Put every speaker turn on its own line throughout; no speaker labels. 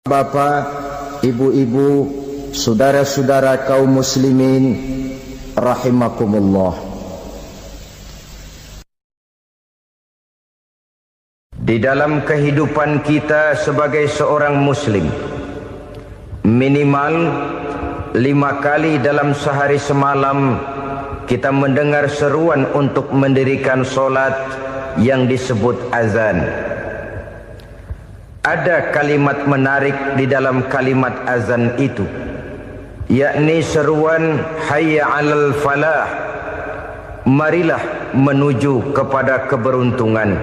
Bapak, ibu-ibu, saudara-saudara kaum muslimin rahimakumullah. Di dalam kehidupan kita sebagai seorang muslim, minimal 5 kali dalam sehari semalam kita mendengar seruan untuk mendirikan solat yang disebut azan. Ada kalimat menarik di dalam kalimat azan itu, yakni seruan hayya 'alal falah, marilah menuju kepada keberuntungan,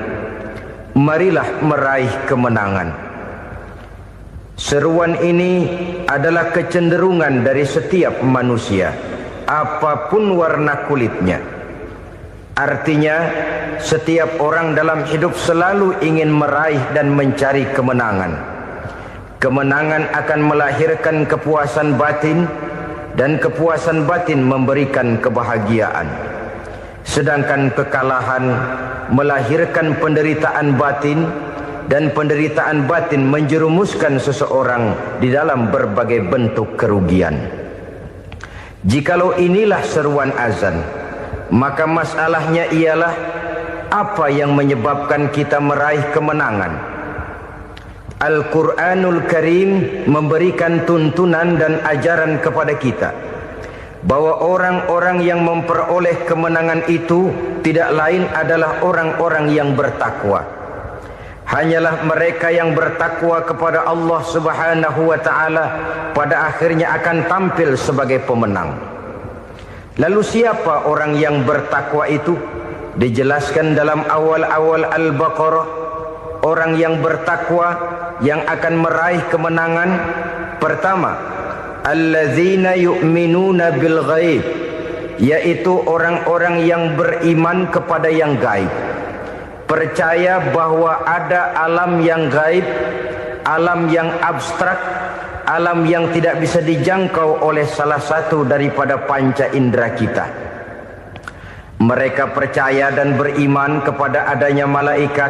marilah meraih kemenangan. Seruan ini adalah kecenderungan dari setiap manusia, apapun warna kulitnya. Artinya, setiap orang dalam hidup selalu ingin meraih dan mencari kemenangan. Kemenangan akan melahirkan kepuasan batin, dan kepuasan batin memberikan kebahagiaan. Sedangkan kekalahan melahirkan penderitaan batin, dan penderitaan batin menjerumuskan seseorang di dalam berbagai bentuk kerugian. Jikalau inilah seruan azan, maka masalahnya ialah apa yang menyebabkan kita meraih kemenangan. Al-Quranul Karim memberikan tuntunan dan ajaran kepada kita bahwa orang-orang yang memperoleh kemenangan itu tidak lain adalah orang-orang yang bertakwa. Hanyalah mereka yang bertakwa kepada Allah Subhanahu wa ta'ala pada akhirnya akan tampil sebagai pemenang. Lalu siapa orang yang bertakwa itu? Dijelaskan dalam awal-awal Al-Baqarah, orang yang bertakwa yang akan meraih kemenangan. Pertama, alladzina yu'minuna bil ghaib, yaitu orang-orang yang beriman kepada yang gaib, percaya bahwa ada alam yang gaib, alam yang abstrak, alam yang tidak bisa dijangkau oleh salah satu daripada panca indera kita. Mereka percaya dan beriman kepada adanya malaikat,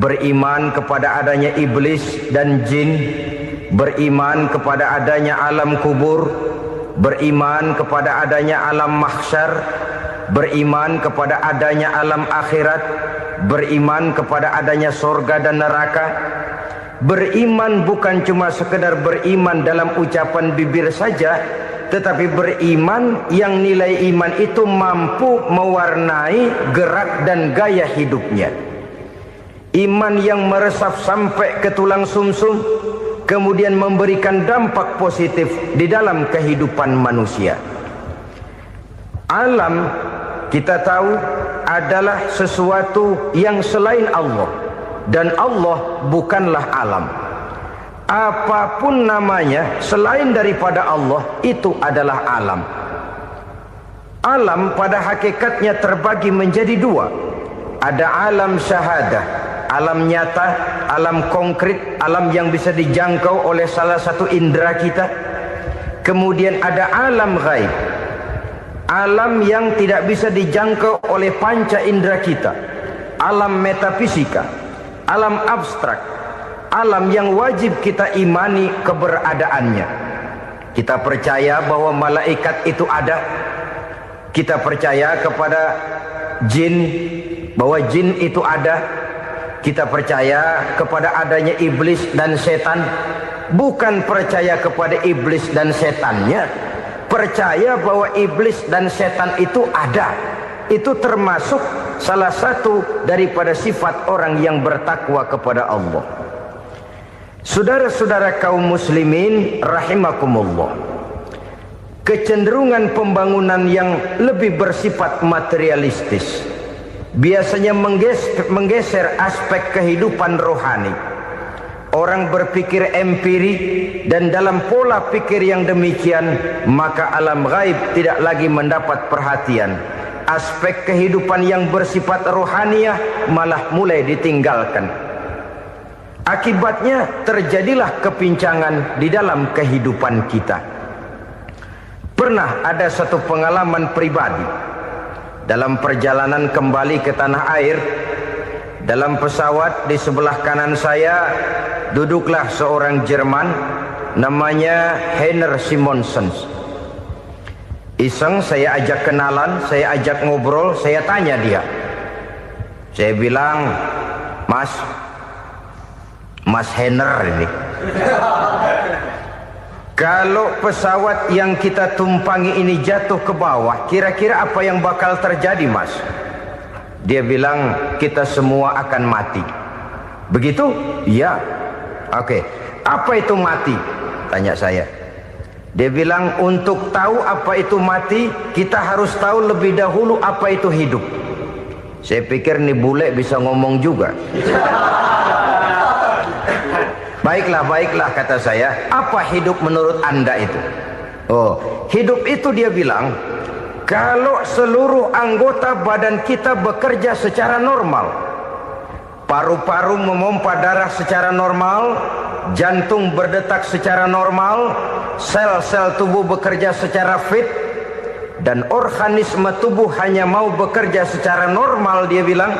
beriman kepada adanya iblis dan jin, beriman kepada adanya alam kubur, beriman kepada adanya alam mahsyar, beriman kepada adanya alam akhirat, beriman kepada adanya surga dan neraka. Beriman bukan cuma sekedar beriman dalam ucapan bibir saja, tetapi beriman yang nilai iman itu mampu mewarnai gerak dan gaya hidupnya. Iman yang meresap sampai ke tulang sumsum, kemudian memberikan dampak positif di dalam kehidupan manusia. Alam, kita tahu, adalah sesuatu yang selain Allah. Dan Allah bukanlah alam. Apapun namanya selain daripada Allah, itu adalah alam. Alam pada hakikatnya terbagi menjadi 2. Ada alam syahadah, alam nyata, alam konkret, alam yang bisa dijangkau oleh salah satu indera kita. Kemudian ada alam ghaib, alam yang tidak bisa dijangkau oleh panca indera kita, alam metafisika, alam abstrak, alam yang wajib kita imani keberadaannya. Kita percaya bahwa malaikat itu ada. Kita percaya kepada jin, bahwa jin itu ada. Kita percaya kepada adanya iblis dan setan. Bukan percaya kepada iblis dan setannya, percaya bahwa iblis dan setan itu ada. Itu termasuk salah satu daripada sifat orang yang bertakwa kepada Allah. Saudara-saudara kaum muslimin rahimakumullah, kecenderungan pembangunan yang lebih bersifat materialistis biasanya menggeser aspek kehidupan rohani. Orang berpikir empiri, dan dalam pola pikir yang demikian maka alam gaib tidak lagi mendapat perhatian. Aspek kehidupan yang bersifat rohaniah malah mulai ditinggalkan. Akibatnya terjadilah kepincangan di dalam kehidupan kita. Pernah ada satu pengalaman pribadi dalam perjalanan kembali ke tanah air. Dalam pesawat di sebelah kanan saya duduklah seorang Jerman, namanya Heiner Simonsen. Iseng saya ajak kenalan, saya ajak ngobrol, saya tanya dia. Saya bilang, Mas Heiner ini, kalau pesawat yang kita tumpangi ini jatuh ke bawah, kira-kira apa yang bakal terjadi, Mas? Dia bilang, kita semua akan mati. Begitu? Iya. Oke. Apa itu mati? Tanya saya. Dia bilang, untuk tahu apa itu mati, kita harus tahu lebih dahulu apa itu hidup. Saya pikir nih bule bisa ngomong juga. Baiklah kata saya. Apa hidup menurut Anda itu? Oh, hidup itu dia bilang, kalau seluruh anggota badan kita bekerja secara normal, paru-paru memompa darah secara normal, jantung berdetak secara normal, sel-sel tubuh bekerja secara fit, dan organisme tubuh hanya mau bekerja secara normal, dia bilang,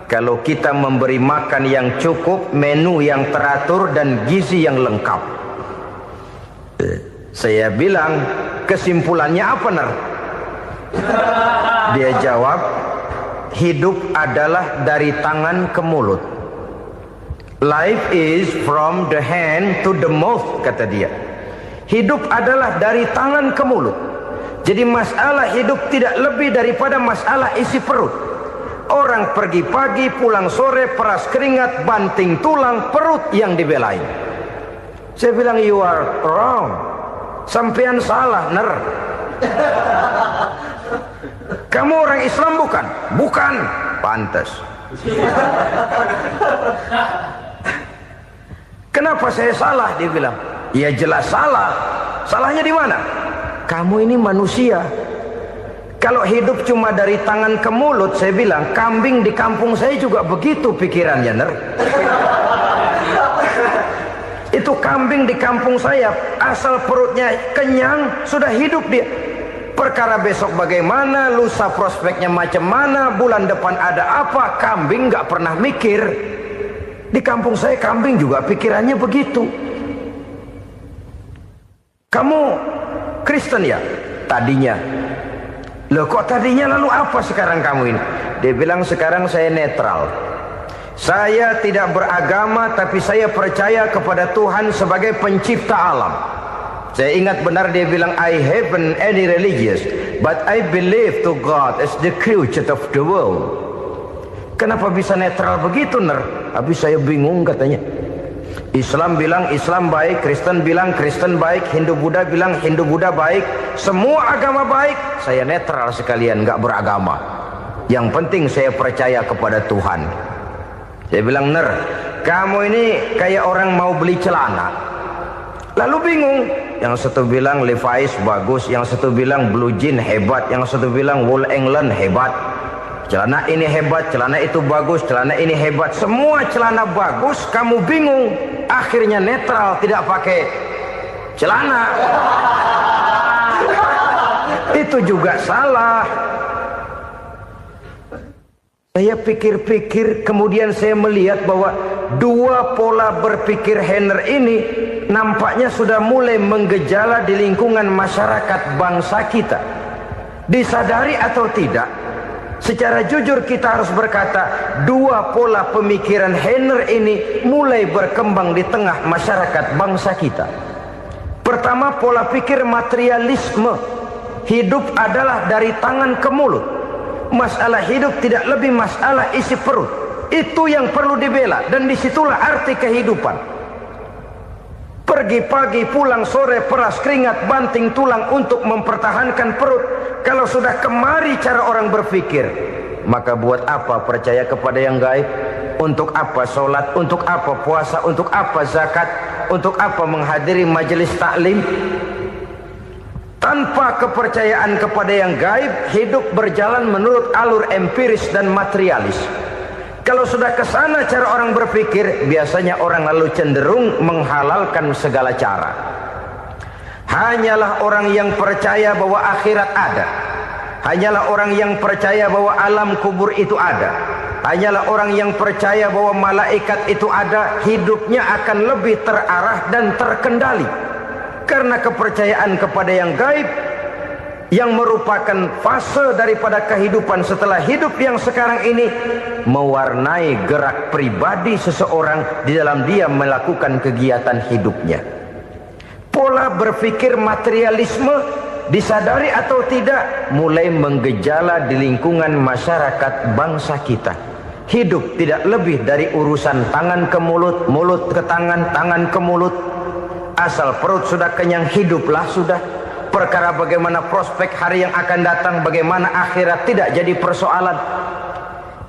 kalau kita memberi makan yang cukup, menu yang teratur, dan gizi yang lengkap. Saya bilang, kesimpulannya apa, Ner? Dia jawab, hidup adalah dari tangan ke mulut. Life is from the hand to the mouth, kata dia. Hidup adalah dari tangan ke mulut. Jadi masalah hidup tidak lebih daripada masalah isi perut. Orang pergi pagi, pulang sore, peras keringat, banting tulang, perut yang dibelain. Saya bilang, you are wrong. Sampean salah, Ner. Kamu orang Islam bukan? Bukan. Pantas. Kenapa saya salah? Dia bilang, ya jelas salah. Salahnya di mana? Kamu ini manusia. Kalau hidup cuma dari tangan ke mulut, saya bilang, kambing di kampung saya juga begitu pikirannya, Ner. Itu kambing di kampung saya, asal perutnya kenyang, sudah hidup dia. Perkara besok bagaimana, lusa prospeknya macam mana, bulan depan ada apa, kambing nggak pernah mikir. Di kampung saya kambing juga pikirannya begitu. Kamu Kristen ya? Tadinya. Loh kok tadinya, lalu apa sekarang kamu ini? Dia bilang, sekarang saya netral. Saya tidak beragama, tapi saya percaya kepada Tuhan sebagai pencipta alam. Saya ingat benar dia bilang, I haven't any religious, but I believe to God as the creator of the world. Kenapa bisa netral begitu, Ner? Habis saya bingung katanya. Islam bilang Islam baik, Kristen bilang Kristen baik, Hindu Buddha bilang Hindu Buddha baik, semua agama baik. Saya netral sekalian, nggak beragama. Yang penting saya percaya kepada Tuhan. Saya bilang, Ner, kamu ini kayak orang mau beli celana, lalu bingung. Yang satu bilang Levi's bagus, yang satu bilang Blue Jean hebat, yang satu bilang Wool England hebat. Celana ini hebat, celana itu bagus, celana ini hebat. Semua celana bagus, kamu bingung. Akhirnya netral, tidak pakai celana. Itu juga salah. Saya pikir-pikir, kemudian saya melihat bahwa dua pola berpikir Heiner ini nampaknya sudah mulai menggejala di lingkungan masyarakat bangsa kita. Disadari atau tidak, secara jujur kita harus berkata, dua pola pemikiran Heiner ini mulai berkembang di tengah masyarakat bangsa kita. Pertama, pola pikir materialisme. Hidup adalah dari tangan ke mulut. Masalah hidup tidak lebih masalah isi perut. Itu yang perlu dibela, dan disitulah arti kehidupan. Pergi pagi, pulang sore, peras keringat, banting tulang untuk mempertahankan perut. Kalau sudah kemari cara orang berpikir, maka buat apa percaya kepada yang gaib? Untuk apa sholat? Untuk apa puasa? Untuk apa zakat? Untuk apa menghadiri majelis taklim? Tanpa kepercayaan kepada yang gaib, hidup berjalan menurut alur empiris dan materialis. Kalau sudah ke sana cara orang berpikir, biasanya orang lalu cenderung menghalalkan segala cara. Hanyalah orang yang percaya bahwa akhirat ada, hanyalah orang yang percaya bahwa alam kubur itu ada, hanyalah orang yang percaya bahwa malaikat itu ada, hidupnya akan lebih terarah dan terkendali. Karena kepercayaan kepada yang gaib, yang merupakan fase daripada kehidupan setelah hidup yang sekarang ini, mewarnai gerak pribadi seseorang di dalam dia melakukan kegiatan hidupnya. Pola berpikir materialisme, disadari atau tidak, mulai menggejala di lingkungan masyarakat bangsa kita. Hidup tidak lebih dari urusan tangan ke mulut, mulut ke tangan, tangan ke mulut. Asal perut sudah kenyang, hiduplah sudah. Perkara bagaimana prospek hari yang akan datang, bagaimana akhirat, tidak jadi persoalan.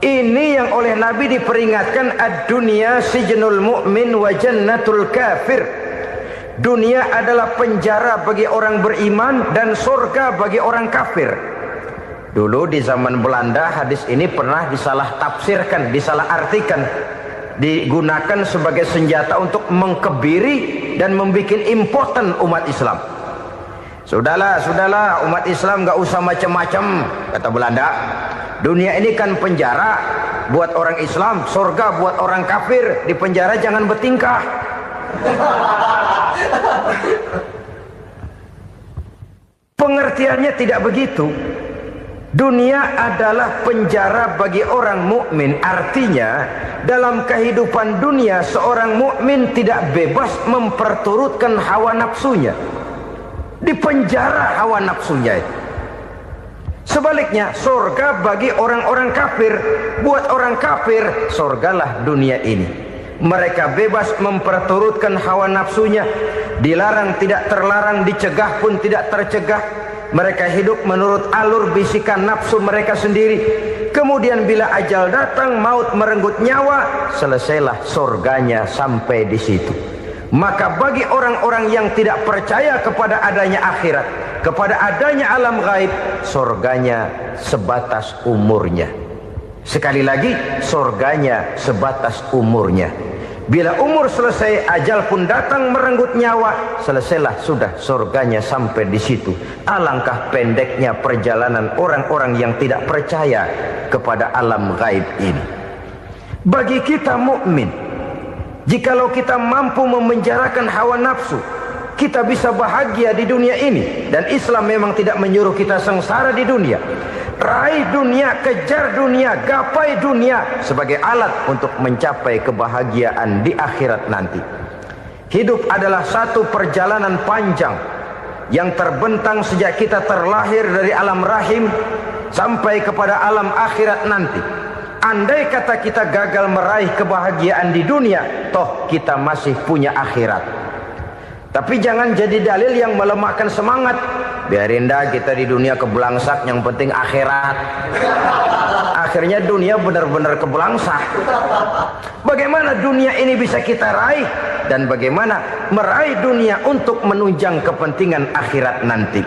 Ini yang oleh Nabi diperingatkan, ad-dunya sijnul mu'min wa jannatul kafir. Dunia adalah penjara bagi orang beriman dan surga bagi orang kafir. Dulu di zaman Belanda hadis ini pernah disalah tafsirkan, disalah artikan, digunakan sebagai senjata untuk mengkebiri dan membuat impoten umat Islam. Sudahlah umat Islam gak usah macam-macam, kata Belanda. Dunia ini kan penjara buat orang Islam, surga buat orang kafir. Di penjara jangan bertingkah. Pengertiannya tidak begitu. Dunia adalah penjara bagi orang mukmin. Artinya dalam kehidupan dunia seorang mukmin tidak bebas memperturutkan hawa nafsunya. Dipenjara hawa nafsunya itu. Sebaliknya surga bagi orang-orang kafir. Buat orang kafir surgalah dunia ini. Mereka bebas memperturutkan hawa nafsunya, dilarang tidak terlarang, dicegah pun tidak tercegah. Mereka hidup menurut alur bisikan nafsu mereka sendiri. Kemudian bila ajal datang, maut merenggut nyawa, selesailah surganya sampai di situ. Maka bagi orang-orang yang tidak percaya kepada adanya akhirat, kepada adanya alam gaib, surganya sebatas umurnya. Sekali lagi, surganya sebatas umurnya. Bila umur selesai, ajal pun datang merenggut nyawa, selesailah sudah surganya sampai di situ. Alangkah pendeknya perjalanan orang-orang yang tidak percaya kepada alam gaib ini. Bagi kita mukmin, jikalau kita mampu memenjarakan hawa nafsu, kita bisa bahagia di dunia ini. Dan Islam memang tidak menyuruh kita sengsara di dunia. Raih dunia, kejar dunia, gapai dunia sebagai alat untuk mencapai kebahagiaan di akhirat nanti. Hidup adalah satu perjalanan panjang yang terbentang sejak kita terlahir dari alam rahim sampai kepada alam akhirat nanti. Andai kata kita gagal meraih kebahagiaan di dunia, toh kita masih punya akhirat. Tapi jangan jadi dalil yang melemahkan semangat. Biarin dah kita di dunia kebelangsak, yang penting akhirat. Akhirnya dunia benar-benar kebelangsak. Bagaimana dunia ini bisa kita raih, dan bagaimana meraih dunia untuk menunjang kepentingan akhirat nanti.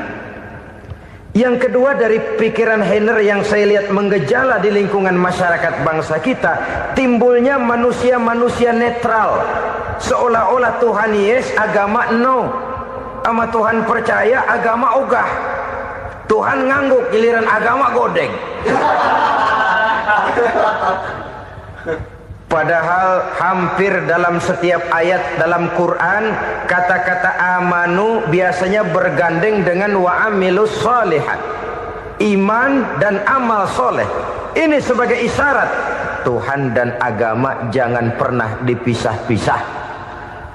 Yang kedua, dari pikiran Heiner yang saya lihat menggejala di lingkungan masyarakat bangsa kita, timbulnya manusia-manusia netral. Seolah-olah Tuhan yes, agama no. Sama Tuhan percaya, agama ogah. Tuhan ngangguk, giliran agama godeng. Padahal hampir dalam setiap ayat dalam Quran, kata-kata amanu biasanya bergandeng dengan wa amilus sholihat. Iman dan amal soleh. Ini sebagai isyarat Tuhan dan agama jangan pernah dipisah-pisah.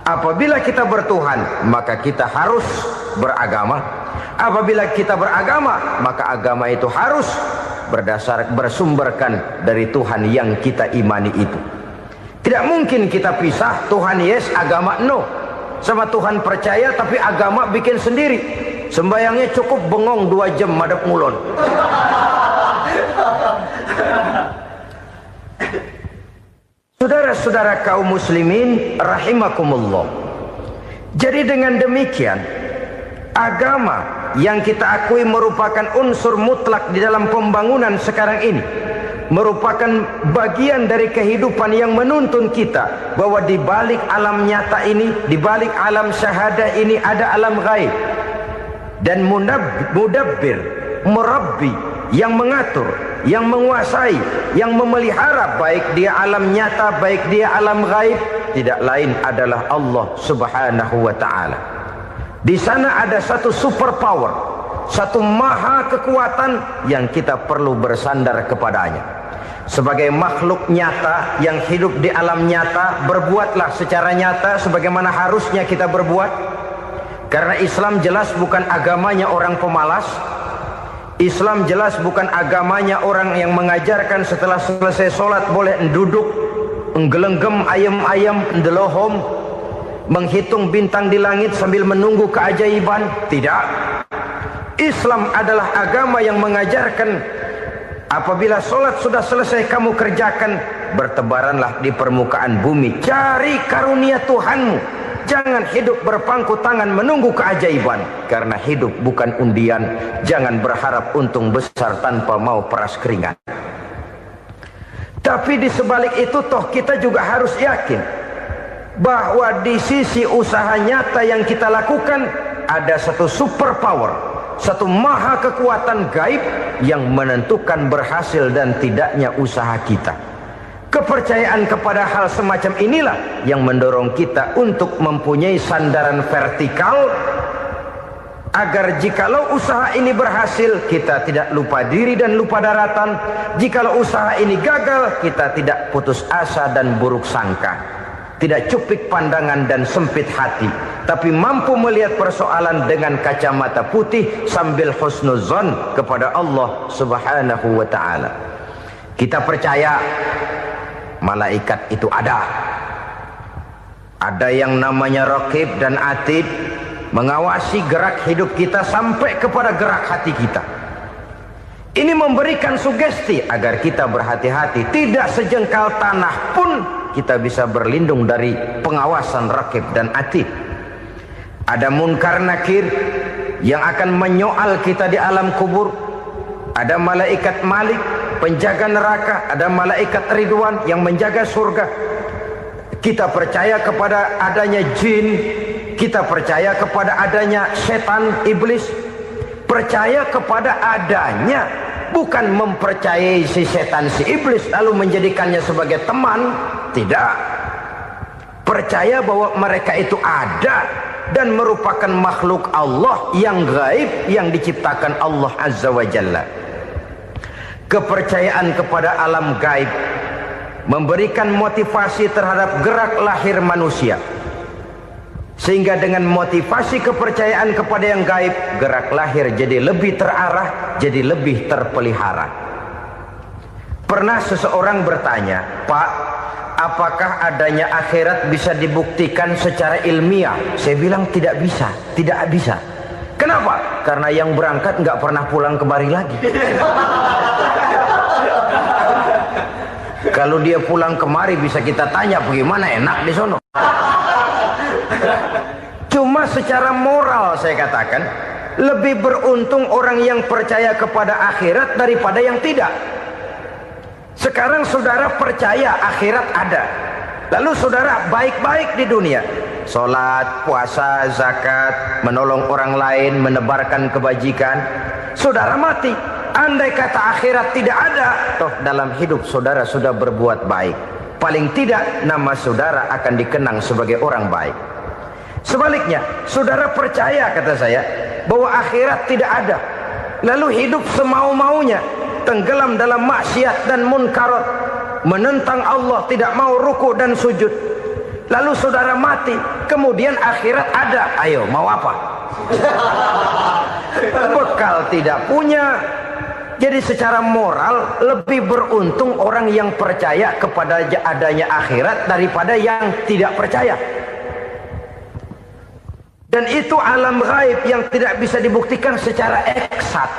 Apabila kita bertuhan, maka kita harus beragama. Apabila kita beragama, maka agama itu harus bersumberkan dari Tuhan yang kita imani itu. Tidak mungkin kita pisah, Tuhan yes, agama no. Sama Tuhan percaya tapi agama bikin sendiri. Sembayangnya cukup bengong 2 jam madep ngulon. Saudara-saudara kaum muslimin rahimakumullah. Jadi dengan demikian, agama yang kita akui merupakan unsur mutlak di dalam pembangunan sekarang ini, merupakan bagian dari kehidupan yang menuntun kita bahwa di balik alam nyata ini, di balik alam syahadah ini ada alam gaib. Dan mudabbir, murabbi, yang mengatur, yang menguasai, yang memelihara, baik dia alam nyata, baik dia alam gaib, tidak lain adalah Allah Subhanahu wa ta'ala. Di sana ada satu super power, satu maha kekuatan yang kita perlu bersandar kepadanya. Sebagai makhluk nyata yang hidup di alam nyata, berbuatlah secara nyata sebagaimana harusnya kita berbuat. Karena Islam jelas bukan agamanya orang pemalas. Islam jelas bukan agamanya orang yang mengajarkan setelah selesai sholat boleh duduk, nggelenggem ayam-ayam, ndelohom, menghitung bintang di langit sambil menunggu keajaiban. Tidak. Islam adalah agama yang mengajarkan apabila sholat sudah selesai kamu kerjakan, bertebaranlah di permukaan bumi, cari karunia Tuhanmu. Jangan hidup berpangku tangan menunggu keajaiban. Karena hidup bukan undian. Jangan berharap untung besar tanpa mau peras keringat. Tapi di sebalik itu toh kita juga harus yakin bahwa di sisi usaha nyata yang kita lakukan ada satu super power, satu maha kekuatan gaib yang menentukan berhasil dan tidaknya usaha kita. Kepercayaan kepada hal semacam inilah yang mendorong kita untuk mempunyai sandaran vertikal, agar jikalau usaha ini berhasil, kita tidak lupa diri dan lupa daratan. Jikalau usaha ini gagal, kita tidak putus asa dan buruk sangka, tidak cupik pandangan dan sempit hati, tapi mampu melihat persoalan dengan kacamata putih sambil husnuzon kepada Allah Subhanahu wa ta'ala. Kita percaya malaikat itu ada. Ada yang namanya Raqib dan Atid, mengawasi gerak hidup kita sampai kepada gerak hati kita. Ini memberikan sugesti agar kita berhati-hati. Tidak sejengkal tanah pun kita bisa berlindung dari pengawasan Raqib dan Atid. Ada Munkar Nakir yang akan menyoal kita di alam kubur. Ada malaikat Malik, penjaga neraka. Ada malaikat Ridwan yang menjaga surga. Kita percaya kepada adanya jin, kita percaya kepada adanya setan, iblis. Percaya kepada adanya, bukan mempercayai si setan, si iblis lalu menjadikannya sebagai teman. Tidak. Percaya bahwa mereka itu ada dan merupakan makhluk Allah yang gaib yang diciptakan Allah Azza wa Jalla. Kepercayaan kepada alam gaib memberikan motivasi terhadap gerak lahir manusia, sehingga dengan motivasi kepercayaan kepada yang gaib, gerak lahir jadi lebih terarah, jadi lebih terpelihara. Pernah seseorang bertanya, "Pak, apakah adanya akhirat bisa dibuktikan secara ilmiah?" Saya bilang tidak bisa, tidak bisa. Kenapa? Karena yang berangkat nggak pernah pulang kembali lagi. Kalau dia pulang kemari bisa kita tanya bagaimana enak di sono. Cuma secara moral saya katakan, lebih beruntung orang yang percaya kepada akhirat daripada yang tidak. Sekarang saudara percaya akhirat ada, lalu saudara baik-baik di dunia, sholat, puasa, zakat, menolong orang lain, menebarkan kebajikan. Saudara mati, andai kata akhirat tidak ada, toh dalam hidup saudara sudah berbuat baik. Paling tidak nama saudara akan dikenang sebagai orang baik. Sebaliknya, saudara percaya, kata saya, bahwa akhirat tidak ada, lalu hidup semau-maunya, tenggelam dalam maksiat dan munkarat, menentang Allah, tidak mau ruku dan sujud. Lalu saudara mati, kemudian akhirat ada. Ayo, mau apa? Bekal tidak punya. Jadi secara moral lebih beruntung orang yang percaya kepada adanya akhirat daripada yang tidak percaya. Dan itu alam gaib yang tidak bisa dibuktikan secara eksat.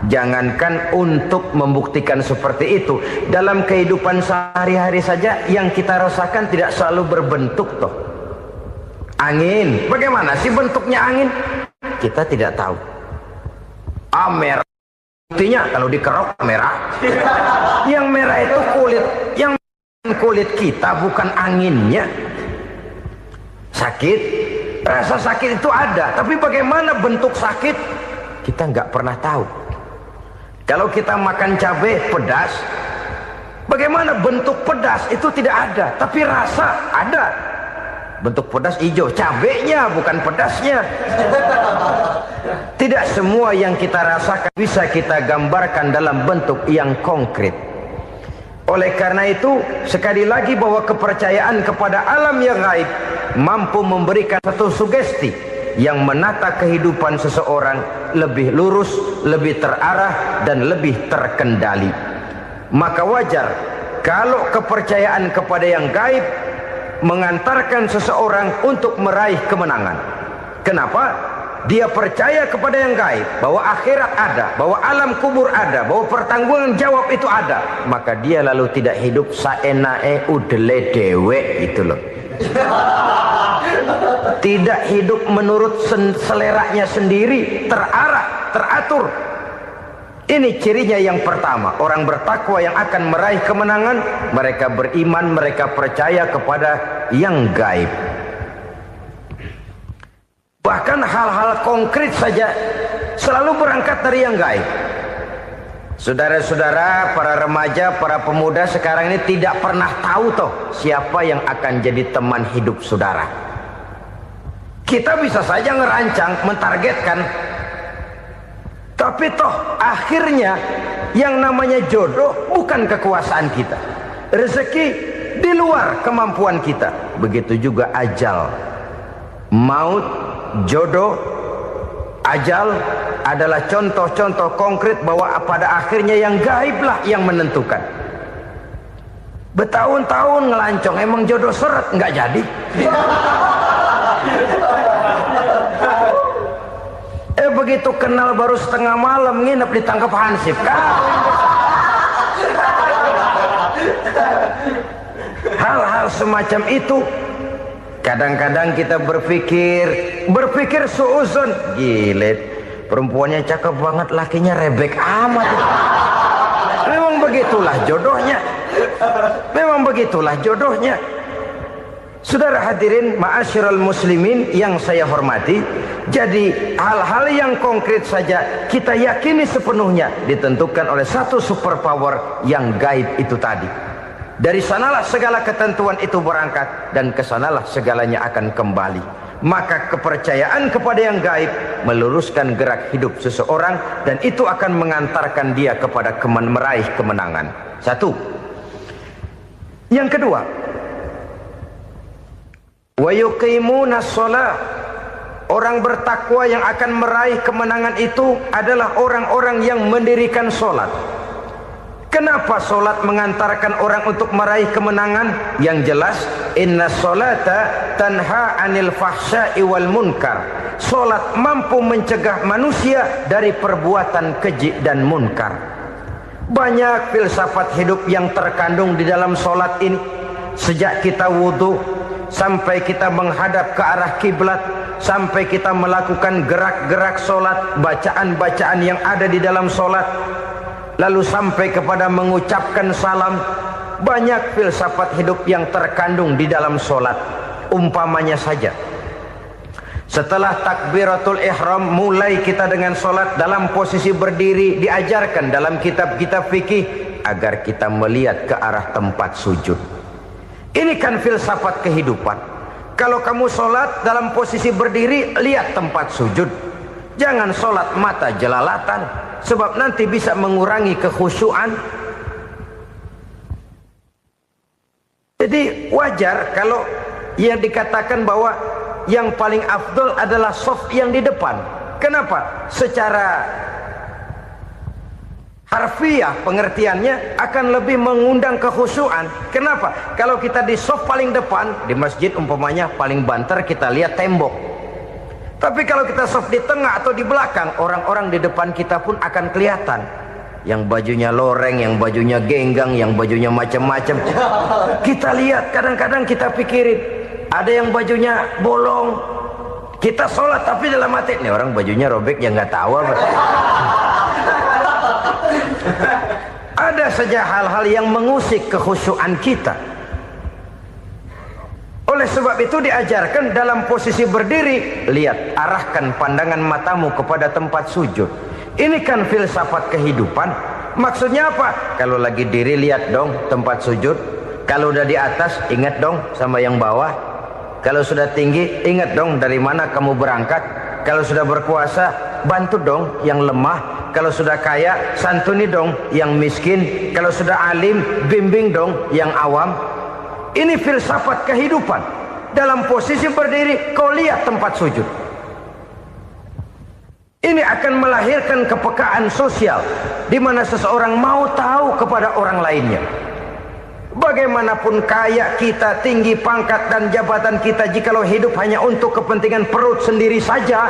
Jangankan untuk membuktikan seperti itu, dalam kehidupan sehari-hari saja yang kita rasakan tidak selalu berbentuk toh. Angin, bagaimana sih bentuknya angin? Kita tidak tahu. Merah, buktinya kalau dikerok merah. Yang merah itu kulit, yang kulit kita bukan anginnya. Sakit, rasa sakit itu ada, tapi bagaimana bentuk sakit kita nggak pernah tahu. Kalau kita makan cabai pedas, bagaimana bentuk pedas itu tidak ada, tapi rasa ada. Bentuk pedas hijau, cabenya bukan pedasnya. Tidak semua yang kita rasakan bisa kita gambarkan dalam bentuk yang konkret. Oleh karena itu, sekali lagi bahwa kepercayaan kepada alam yang gaib mampu memberikan satu sugesti yang menata kehidupan seseorang lebih lurus, lebih terarah, dan lebih terkendali. Maka wajar kalau kepercayaan kepada yang gaib mengantarkan seseorang untuk meraih kemenangan. Kenapa? Dia percaya kepada yang gaib, bahwa akhirat ada, bahwa alam kubur ada, bahwa pertanggungan jawab itu ada. Maka dia lalu tidak hidup saenae udele dewe, itu loh. Tidak hidup menurut seleranya sendiri, terarah, teratur. Ini cirinya yang pertama. Orang bertakwa yang akan meraih kemenangan, mereka beriman, mereka percaya kepada yang gaib. Bahkan hal-hal konkret saja selalu berangkat dari yang gaib. Saudara-saudara, para remaja, para pemuda sekarang ini tidak pernah tahu toh siapa yang akan jadi teman hidup saudara. Kita bisa saja ngerancang, mentargetkan, tapi toh akhirnya yang namanya jodoh bukan kekuasaan kita. Rezeki di luar kemampuan kita. Begitu juga ajal. Maut, jodoh, ajal adalah contoh-contoh konkret bahwa pada akhirnya yang gaiblah yang menentukan. Bertahun-tahun ngelancong, emang jodoh seret, nggak jadi. Begitu kenal baru setengah malam nginep ditangkap hansip kan. Hal-hal semacam itu kadang-kadang kita berpikir suuzon, gilet, perempuannya cakep banget, lakinya rebek amat. Memang begitulah jodohnya. Memang begitulah jodohnya. Saudara hadirin ma'asyiral muslimin yang saya hormati, jadi hal-hal yang konkret saja kita yakini sepenuhnya ditentukan oleh satu superpower yang gaib itu tadi. Dari sanalah segala ketentuan itu berangkat dan kesanalah segalanya akan kembali. Maka kepercayaan kepada yang gaib meluruskan gerak hidup seseorang dan itu akan mengantarkan dia kepada meraih kemenangan. Satu. Yang kedua, wa yuqimuna shalah. Orang bertakwa yang akan meraih kemenangan itu adalah orang-orang yang mendirikan sholat. Kenapa sholat mengantarkan orang untuk meraih kemenangan? Yang jelas, inna sholata tanha anil fahsya'i wal munkar. Sholat mampu mencegah manusia dari perbuatan keji dan munkar. Banyak filsafat hidup yang terkandung di dalam sholat ini. Sejak kita wudhu sampai kita menghadap ke arah kiblat, sampai kita melakukan gerak-gerak sholat, bacaan-bacaan yang ada di dalam sholat, lalu sampai kepada mengucapkan salam. Banyak filsafat hidup yang terkandung di dalam sholat. Umpamanya saja, setelah takbiratul ihram mulai kita dengan sholat dalam posisi berdiri, diajarkan dalam kitab-kitab fikih agar kita melihat ke arah tempat sujud. Ini kan filsafat kehidupan. Kalau kamu sholat dalam posisi berdiri, lihat tempat sujud. Jangan sholat mata jelalatan, sebab nanti bisa mengurangi kekhusyuan. Jadi wajar kalau yang dikatakan bahwa yang paling afdol adalah shaf yang di depan. Kenapa? Secara harfiah pengertiannya akan lebih mengundang kekhusyuan. Kenapa? Kalau kita di shaf paling depan di masjid umpamanya paling banter kita lihat tembok. Tapi kalau kita shaf di tengah atau di belakang, orang-orang di depan kita pun akan kelihatan. Yang bajunya loreng, yang bajunya genggang, yang bajunya macam-macam. Kita lihat, kadang-kadang kita pikirin, ada yang bajunya bolong. Kita sholat tapi dalam hati, nih orang bajunya robek yang nggak tahu apa. Ada saja hal-hal yang mengusik kekhusyuan kita. Oleh sebab itu diajarkan dalam posisi berdiri, lihat, arahkan pandangan matamu kepada tempat sujud. Ini kan filsafat kehidupan. Maksudnya apa? Kalau lagi diri lihat dong tempat sujud. Kalau udah di atas ingat dong sama yang bawah. Kalau sudah tinggi ingat dong dari mana kamu berangkat. Kalau sudah berkuasa bantu dong yang lemah. Kalau sudah kaya santuni dong yang miskin. Kalau sudah alim bimbing dong yang awam. Ini filsafat kehidupan. Dalam posisi berdiri kau lihat tempat sujud. Ini akan melahirkan kepekaan sosial di mana seseorang mau tahu kepada orang lainnya. Bagaimanapun kaya kita, tinggi pangkat dan jabatan kita, jikalau hidup hanya untuk kepentingan perut sendiri saja,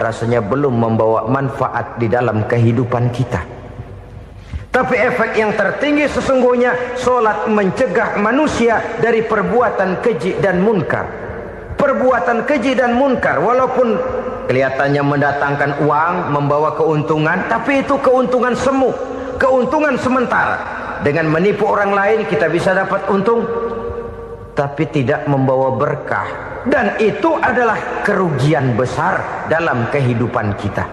rasanya belum membawa manfaat di dalam kehidupan kita. Tapi efek yang tertinggi sesungguhnya, solat mencegah manusia dari perbuatan keji dan munkar. Perbuatan keji dan munkar, walaupun kelihatannya mendatangkan uang, membawa keuntungan, tapi itu keuntungan semu, keuntungan sementara. Dengan menipu orang lain kita bisa dapat untung, tapi tidak membawa berkah. Dan itu adalah kerugian besar dalam kehidupan kita.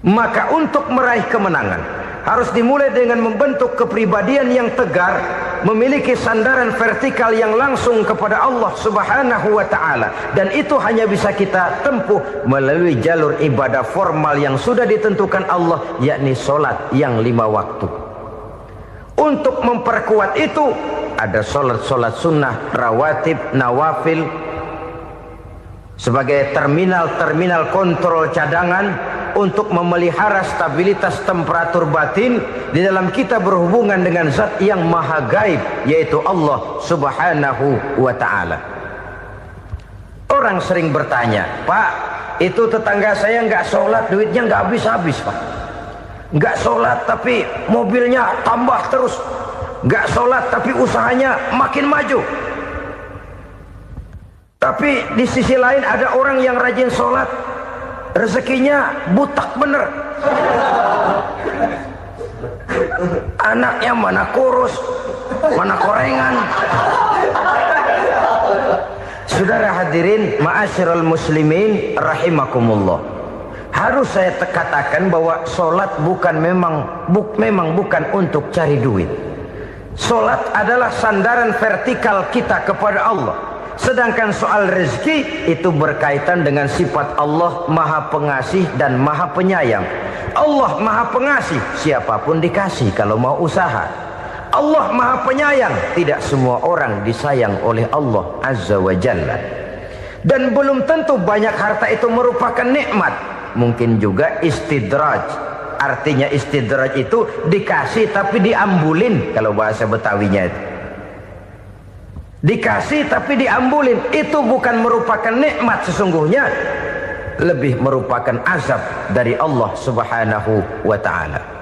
Maka untuk meraih kemenangan harus dimulai dengan membentuk kepribadian yang tegar, memiliki sandaran vertikal yang langsung kepada Allah Subhanahu wa ta'ala. Dan itu hanya bisa kita tempuh melalui jalur ibadah formal yang sudah ditentukan Allah, yakni solat yang 5 waktu. Untuk memperkuat itu ada solat-solat sunnah, rawatib, nawafil sebagai terminal-terminal kontrol cadangan untuk memelihara stabilitas temperatur batin di dalam kita berhubungan dengan zat yang maha gaib, yaitu Allah Subhanahu wa ta'ala. Orang sering bertanya, Pak, itu tetangga saya nggak sholat, duitnya nggak habis-habis, Pak. Nggak sholat tapi mobilnya tambah terus. Nggak sholat tapi usahanya makin maju. Tapi di sisi lain ada orang yang rajin sholat, rezekinya butak bener. Anaknya mana kurus, mana korengan. Saudara hadirin ma'asyiral muslimin rahimakumullah, harus saya katakan bahwa solat memang bukan untuk cari duit. Solat adalah sandaran vertikal kita kepada Allah. Sedangkan soal rezeki itu berkaitan dengan sifat Allah maha pengasih dan maha penyayang. Allah maha pengasih, siapapun dikasih kalau mau usaha. Allah maha penyayang, tidak semua orang disayang oleh Allah Azza wa Jalla. Dan belum tentu banyak harta itu merupakan nikmat. Mungkin juga istidraj. Artinya istidraj itu dikasih tapi diambulin, kalau bahasa Betawinya itu. Dikasih tapi diambulin, itu bukan merupakan nikmat sesungguhnya, lebih merupakan azab dari Allah Subhanahu wa ta'ala.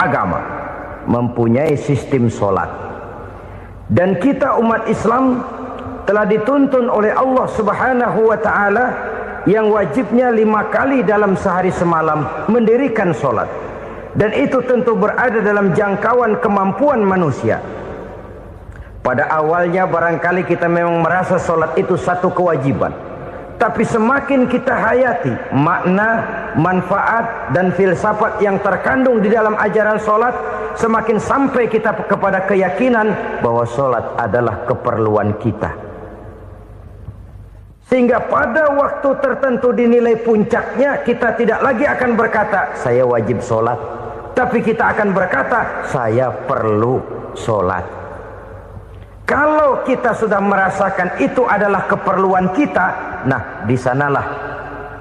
Agama mempunyai sistem solat, dan kita umat Islam telah dituntun oleh Allah Subhanahu wa ta'ala yang wajibnya 5 kali dalam sehari semalam mendirikan solat, dan itu tentu berada dalam jangkauan kemampuan manusia. Pada awalnya barangkali kita memang merasa solat itu satu kewajiban, tapi semakin kita hayati makna, manfaat dan filsafat yang terkandung di dalam ajaran solat, semakin sampai kita kepada keyakinan bahwa solat adalah keperluan kita. Sehingga pada waktu tertentu dinilai puncaknya, kita tidak lagi akan berkata saya wajib solat, tapi kita akan berkata saya perlu solat. Kalau kita sudah merasakan itu adalah keperluan kita, nah di sanalah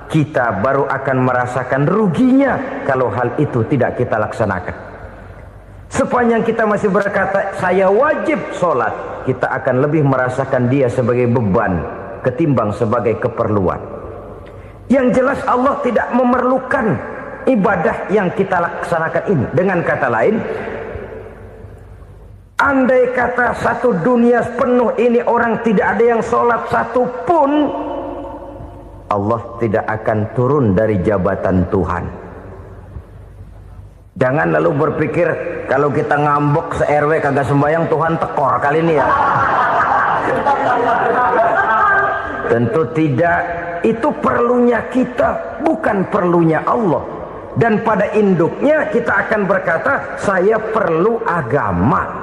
kita baru akan merasakan ruginya kalau hal itu tidak kita laksanakan. Sepanjang kita masih berkata saya wajib sholat, kita akan lebih merasakan dia sebagai beban ketimbang sebagai keperluan. Yang jelas Allah tidak memerlukan ibadah yang kita laksanakan ini. Dengan kata lain, andai kata satu dunia penuh ini orang tidak ada yang sholat satu pun, Allah tidak akan turun dari jabatan Tuhan. Jangan lalu berpikir kalau kita ngambek se-RW kagak sembahyang Tuhan tekor kali ini ya. Tentu tidak. Itu perlunya kita, bukan perlunya Allah. Dan pada induknya kita akan berkata, saya perlu agama.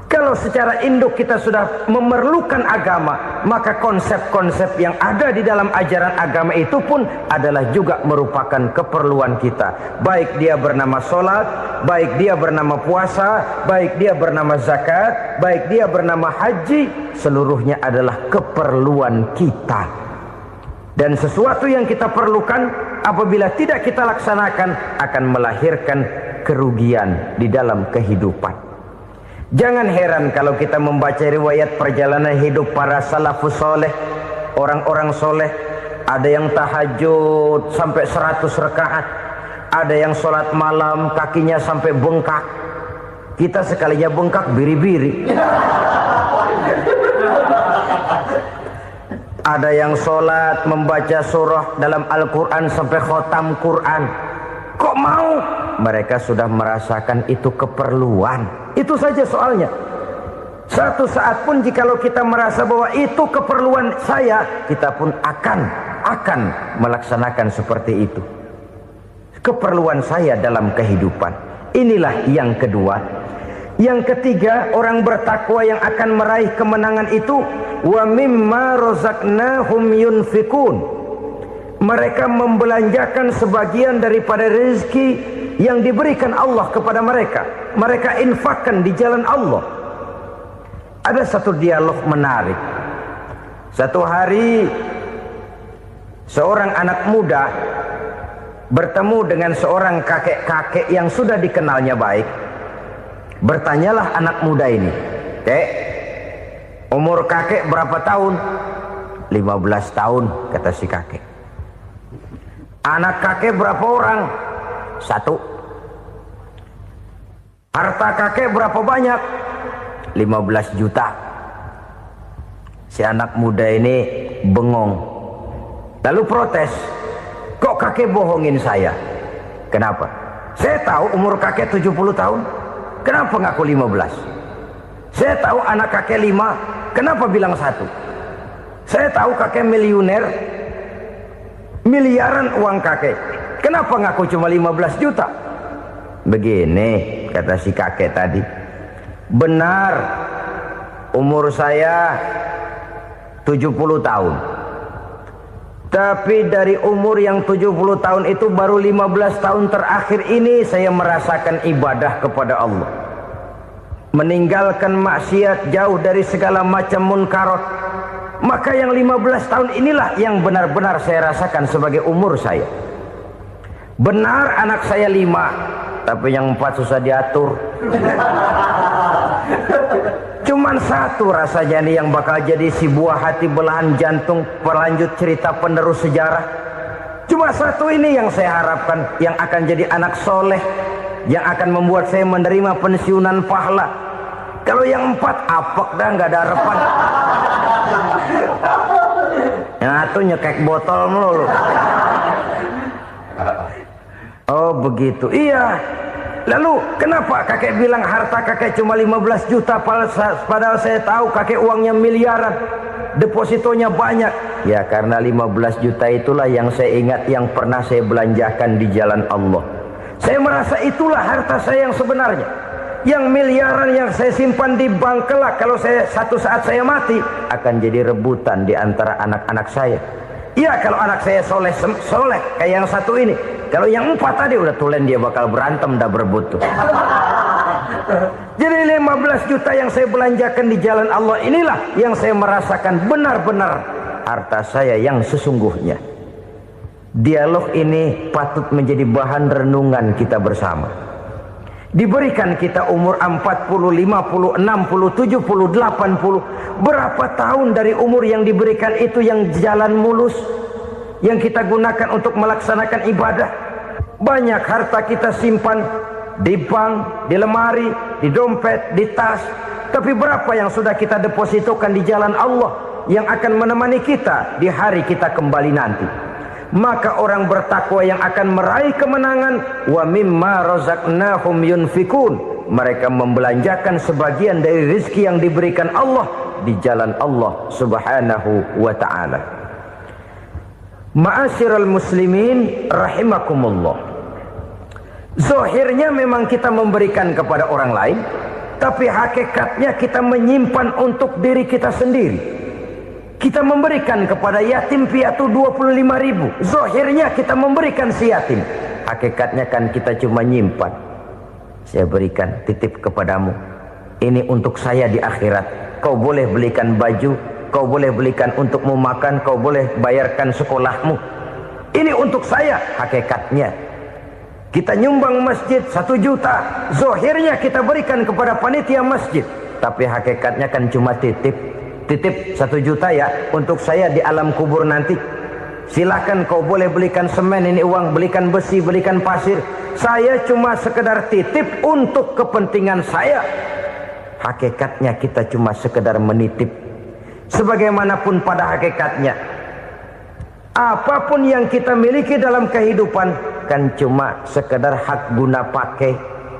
Kalau secara induk kita sudah memerlukan agama, maka konsep-konsep yang ada di dalam ajaran agama itu pun adalah juga merupakan keperluan kita. Baik dia bernama sholat, baik dia bernama puasa, baik dia bernama zakat, baik dia bernama haji, seluruhnya adalah keperluan kita. Dan sesuatu yang kita perlukan apabila tidak kita laksanakan akan melahirkan kerugian di dalam kehidupan. Jangan heran kalau kita membaca riwayat perjalanan hidup para salafus soleh, orang-orang soleh. Ada yang tahajud sampai 100 rakaat, ada yang sholat malam kakinya sampai bengkak. Kita sekalinya bengkak biri-biri. Ada yang sholat membaca surah dalam Al-Quran sampai khotam Quran. Kok mau? Mereka sudah merasakan itu keperluan. Itu saja soalnya. Satu saat pun jikalau kita merasa bahwa itu keperluan saya, kita pun akan melaksanakan seperti itu. Keperluan saya dalam kehidupan. Inilah yang kedua. Yang ketiga, orang bertakwa yang akan meraih kemenangan itu, wa mimma razaqnahum yunfikun. Mereka membelanjakan sebagian daripada rezeki yang diberikan Allah kepada mereka. Mereka infakkan di jalan Allah. Ada satu dialog menarik. Satu hari seorang anak muda bertemu dengan seorang kakek-kakek yang sudah dikenalnya baik. Bertanyalah anak muda ini, "Kek, umur kakek berapa tahun?" 15 tahun, kata si kakek. "Anak kakek berapa orang?" 1. "Harta kakek berapa banyak?" 15 juta. Si anak muda ini bengong. Lalu protes, "Kok kakek bohongin saya?" "Kenapa?" "Saya tahu umur kakek 70 tahun. Kenapa ngaku 15? Saya tahu anak kakek 5. Kenapa bilang 1? Saya tahu kakek miliuner, miliaran uang kakek. Kenapa ngaku cuma 15 juta? Begini, kata si kakek tadi. Benar, umur saya 70 tahun. Tapi dari umur yang 70 tahun itu baru 15 tahun terakhir ini saya merasakan ibadah kepada Allah. Meninggalkan maksiat, jauh dari segala macam munkarat. Maka yang 15 tahun inilah yang benar-benar saya rasakan sebagai umur saya. Benar anak saya 5, tapi yang 4 susah diatur. Cuman 1 rasanya nih yang bakal jadi si buah hati belahan jantung pelanjut cerita penerus sejarah. Cuma 1 ini yang saya harapkan, yang akan jadi anak soleh, yang akan membuat saya menerima pensiunan pahala. Kalau yang 4 apek dah, nggak ada harapan. Yang 1 nyekek botol melulu. Oh begitu, iya. Lalu kenapa kakek bilang harta kakek cuma 15 juta padahal saya tahu kakek uangnya miliaran, depositonya banyak? Ya karena 15 juta itulah yang saya ingat yang pernah saya belanjakan di jalan Allah. Saya merasa itulah harta saya yang sebenarnya. Yang miliaran yang saya simpan di bank kelak, kalau satu saat saya mati akan jadi rebutan di antara anak-anak saya. Iya kalau anak saya soleh kayak yang 1 ini. Kalau yang 4 tadi udah tulen dia bakal berantem dah berebut tuh. Jadi 15 juta yang saya belanjakan di jalan Allah inilah yang saya merasakan benar-benar harta saya yang sesungguhnya. Dialog ini patut menjadi bahan renungan kita bersama. Diberikan kita umur 40, 50, 60, 70, 80. Berapa tahun dari umur yang diberikan itu yang jalan mulus, yang kita gunakan untuk melaksanakan ibadah? Banyak harta kita simpan di bank, di lemari, di dompet, di tas. Tapi berapa yang sudah kita depositokan di jalan Allah yang akan menemani kita di hari kita kembali nanti? Maka orang bertakwa yang akan meraih kemenangan, wa mimma razaqnahum yunfikun, mereka membelanjakan sebagian dari rezeki yang diberikan Allah di jalan Allah subhanahu wa ta'ala. Ma'asyiral muslimin rahimakumullah, zahirnya memang kita memberikan kepada orang lain, tapi hakikatnya kita menyimpan untuk diri kita sendiri. Kita memberikan kepada yatim piatu 25.000. Zahirnya kita memberikan si yatim, hakikatnya kan kita cuma nyimpan. Saya berikan, titip kepadamu, ini untuk saya di akhirat. Kau boleh belikan baju, kau boleh belikan untukmu makan, kau boleh bayarkan sekolahmu. Ini untuk saya. Hakikatnya kita nyumbang masjid 1 juta, zahirnya kita berikan kepada panitia masjid, tapi hakikatnya kan cuma titip 1 juta ya, untuk saya di alam kubur nanti. Silahkan kau boleh belikan semen, ini uang, belikan besi, belikan pasir. Saya cuma sekedar titip untuk kepentingan saya. Hakikatnya kita cuma sekedar menitip. Sebagaimanapun pada hakikatnya, apapun yang kita miliki dalam kehidupan kan cuma sekedar hak guna pakai,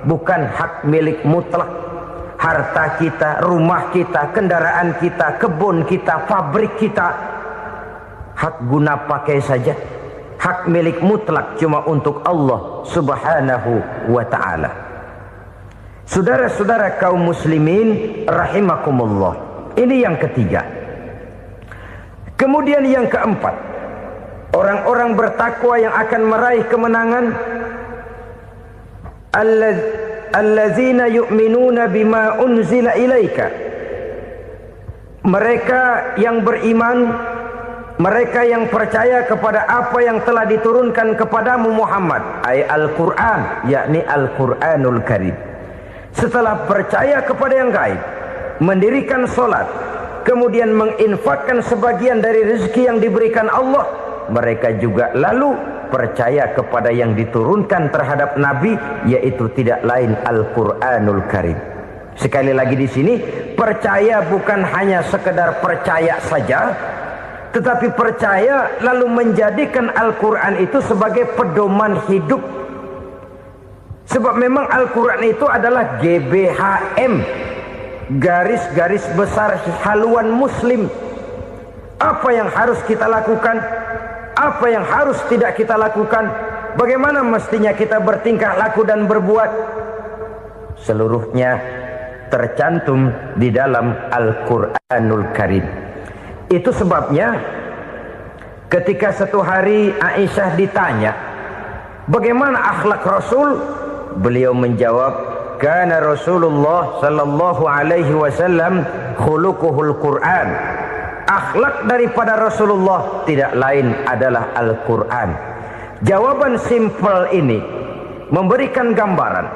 bukan hak milik mutlak. Harta kita, rumah kita, kendaraan kita, kebun kita, pabrik kita, hak guna pakai saja. Hak milik mutlak cuma untuk Allah subhanahu wa ta'ala. Saudara-saudara kaum muslimin rahimakumullah, ini yang ketiga. Kemudian yang keempat, orang-orang bertakwa yang akan meraih kemenangan, allazina yu'minuna bima unzila ilaika, mereka yang beriman, mereka yang percaya kepada apa yang telah diturunkan kepadamu Muhammad, ay Al-Quran, yakni Al-Quranul Karim. Setelah percaya kepada yang gaib, mendirikan solat, kemudian menginfakkan sebagian dari rezeki yang diberikan Allah, mereka juga lalu percaya kepada yang diturunkan terhadap Nabi, yaitu tidak lain Al-Quranul Karim. Sekali lagi di sini, percaya bukan hanya sekedar percaya saja, tetapi percaya lalu menjadikan Al-Quran itu sebagai pedoman hidup. Sebab memang Al-Quran itu adalah GBHM, garis-garis besar haluan muslim. Apa yang harus kita lakukan, apa yang harus tidak kita lakukan, bagaimana mestinya kita bertingkah laku dan berbuat, seluruhnya tercantum di dalam Al-Quranul Karim. Itu sebabnya ketika satu hari Aisyah ditanya bagaimana akhlak Rasul, beliau menjawab, kana Rasulullah sallallahu alaihi wasallam khuluquhul Quran. Akhlak daripada Rasulullah tidak lain adalah Al-Quran. Jawaban simpel ini memberikan gambaran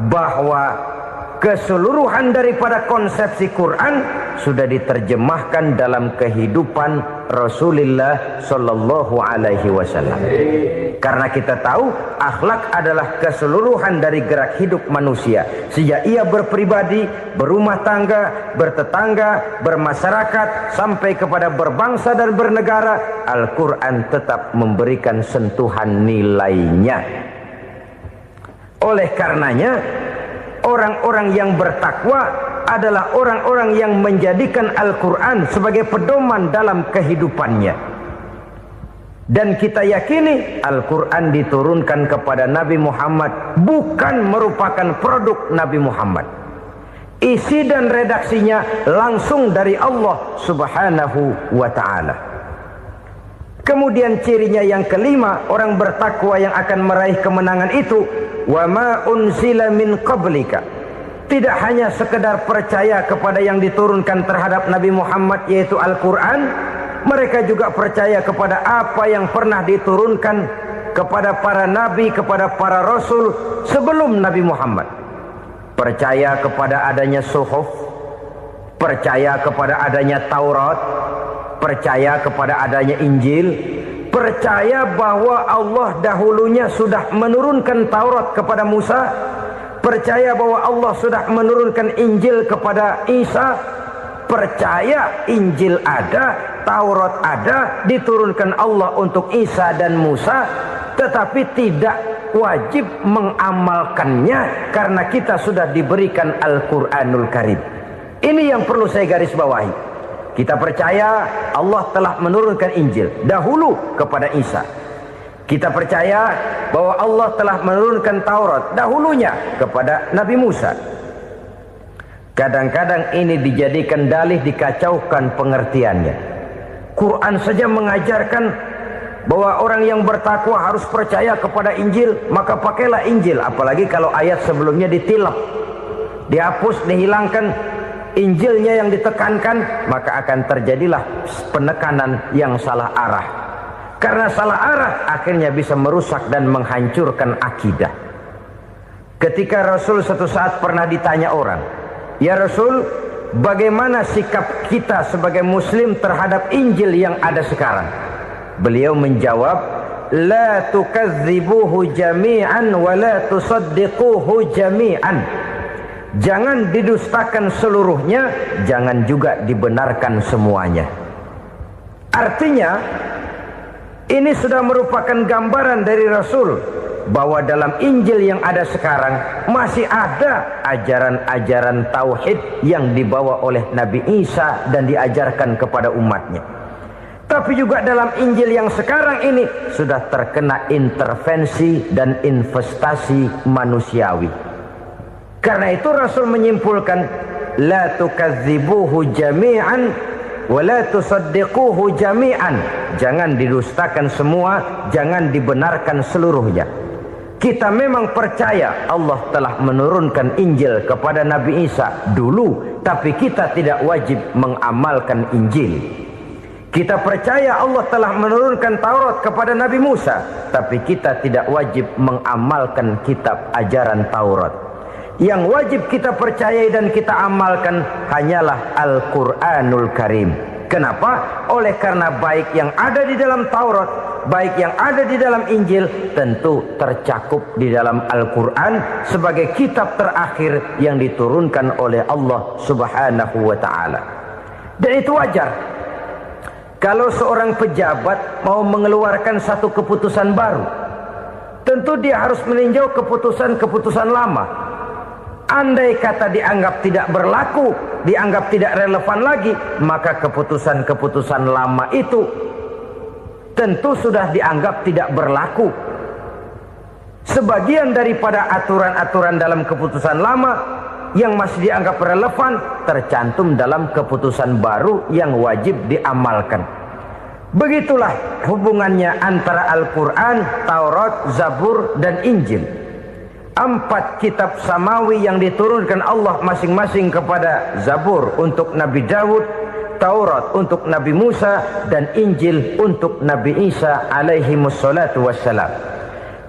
bahwa keseluruhan daripada konsepsi Quran sudah diterjemahkan dalam kehidupan Rasulullah sallallahu alaihi wasallam. Karena kita tahu akhlak adalah keseluruhan dari gerak hidup manusia. Sejak ia berpribadi, berumah tangga, bertetangga, bermasyarakat, sampai kepada berbangsa dan bernegara, Al-Quran tetap memberikan sentuhan nilainya. Oleh karenanya, orang-orang yang bertakwa adalah orang-orang yang menjadikan Al-Quran sebagai pedoman dalam kehidupannya. Dan kita yakini Al-Quran diturunkan kepada Nabi Muhammad bukan merupakan produk Nabi Muhammad. Isi dan redaksinya langsung dari Allah subhanahu wa ta'ala. Kemudian cirinya yang kelima, orang bertakwa yang akan meraih kemenangan itu, wa ma unzila min qablika. Tidak hanya sekedar percaya kepada yang diturunkan terhadap Nabi Muhammad, yaitu Al-Quran, mereka juga percaya kepada apa yang pernah diturunkan kepada para nabi, kepada para rasul sebelum Nabi Muhammad. Percaya kepada adanya suhuf, percaya kepada adanya Taurat, percaya kepada adanya Injil, percaya bahwa Allah dahulunya sudah menurunkan Taurat kepada Musa, percaya bahwa Allah sudah menurunkan Injil kepada Isa, percaya Injil ada, Taurat ada, diturunkan Allah untuk Isa dan Musa, tetapi tidak wajib mengamalkannya karena kita sudah diberikan Al-Quranul Karim. Ini yang perlu saya garis bawahi. Kita percaya Allah telah menurunkan Injil dahulu kepada Isa. Kita percaya bahwa Allah telah menurunkan Taurat dahulunya kepada Nabi Musa. Kadang-kadang ini dijadikan dalih, dikacaukan pengertiannya. Quran saja mengajarkan bahwa orang yang bertakwa harus percaya kepada Injil, maka pakailah Injil. Apalagi kalau ayat sebelumnya ditilap, dihapus, dihilangkan, Injilnya yang ditekankan, maka akan terjadilah penekanan yang salah arah. Karena salah arah akhirnya bisa merusak dan menghancurkan akidah. Ketika Rasul suatu saat pernah ditanya orang, "Ya Rasul, bagaimana sikap kita sebagai muslim terhadap Injil yang ada sekarang?" Beliau menjawab, "La tukadzibuhu jami'an wa la tusaddiquhu jami'an." Jangan didustakan seluruhnya, jangan juga dibenarkan semuanya. Artinya, ini sudah merupakan gambaran dari Rasul bahwa dalam Injil yang ada sekarang masih ada ajaran-ajaran tauhid yang dibawa oleh Nabi Isa dan diajarkan kepada umatnya. Tapi juga dalam Injil yang sekarang ini sudah terkena intervensi dan investasi manusiawi. Karena itu Rasul menyimpulkan, la tukadzibuhu jami'an wa la tusaddiquhu jami'an. Jangan didustakan semua, jangan dibenarkan seluruhnya. Kita memang percaya Allah telah menurunkan Injil kepada Nabi Isa dulu, tapi kita tidak wajib mengamalkan Injil. Kita percaya Allah telah menurunkan Taurat kepada Nabi Musa, tapi kita tidak wajib mengamalkan kitab ajaran Taurat. Yang wajib kita percayai dan kita amalkan hanyalah Al-Quranul Karim. Kenapa? Oleh karena baik yang ada di dalam Taurat, baik yang ada di dalam Injil, tentu tercakup di dalam Al-Quran sebagai kitab terakhir yang diturunkan oleh Allah Subhanahu wa Ta'ala. Dan itu wajar. Kalau seorang pejabat mau mengeluarkan satu keputusan baru, tentu dia harus meninjau keputusan-keputusan lama. Andai kata dianggap tidak berlaku, dianggap tidak relevan lagi, maka keputusan-keputusan lama itu tentu sudah dianggap tidak berlaku. Sebagian daripada aturan-aturan dalam keputusan lama yang masih dianggap relevan tercantum dalam keputusan baru yang wajib diamalkan. Begitulah hubungannya antara Al-Quran, Taurat, Zabur, dan Injil. 4 kitab samawi yang diturunkan Allah masing-masing kepada Zabur untuk Nabi Daud, Taurat untuk Nabi Musa, dan Injil untuk Nabi Isa alaihi wassalatu wassalam.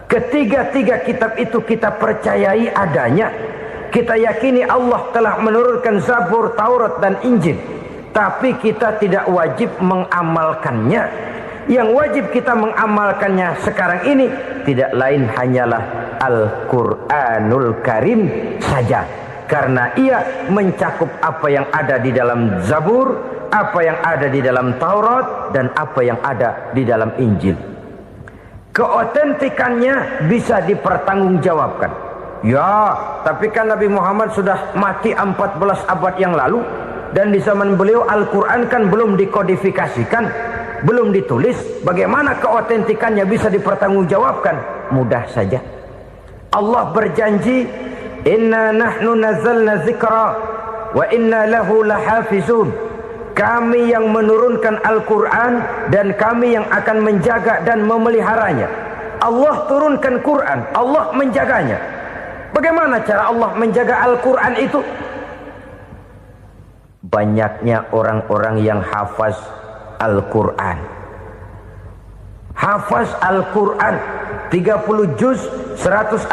Ketiga-tiga kitab itu kita percayai adanya. Kita yakini Allah telah menurunkan Zabur, Taurat, dan Injil. Tapi kita tidak wajib mengamalkannya. Yang wajib kita mengamalkannya sekarang ini tidak lain hanyalah Al-Quranul Karim saja. Karena ia mencakup apa yang ada di dalam Zabur, apa yang ada di dalam Taurat, dan apa yang ada di dalam Injil. Keotentikannya bisa dipertanggungjawabkan. Ya, tapi kan Nabi Muhammad sudah mati 14 abad yang lalu, dan di zaman beliau Al-Quran kan belum dikodifikasikan, belum ditulis. Bagaimana keotentikannya bisa dipertanggungjawabkan? Mudah saja. Allah berjanji, "Inna nahnu nazzalna dzikra wa inna lahu lahafizun." Kami yang menurunkan Al-Quran dan kami yang akan menjaga dan memeliharanya. Allah turunkan Quran, Allah menjaganya. Bagaimana cara Allah menjaga Al-Quran itu? Banyaknya orang-orang yang hafaz Al-Quran. Hafaz Al-Quran 30 juz, 114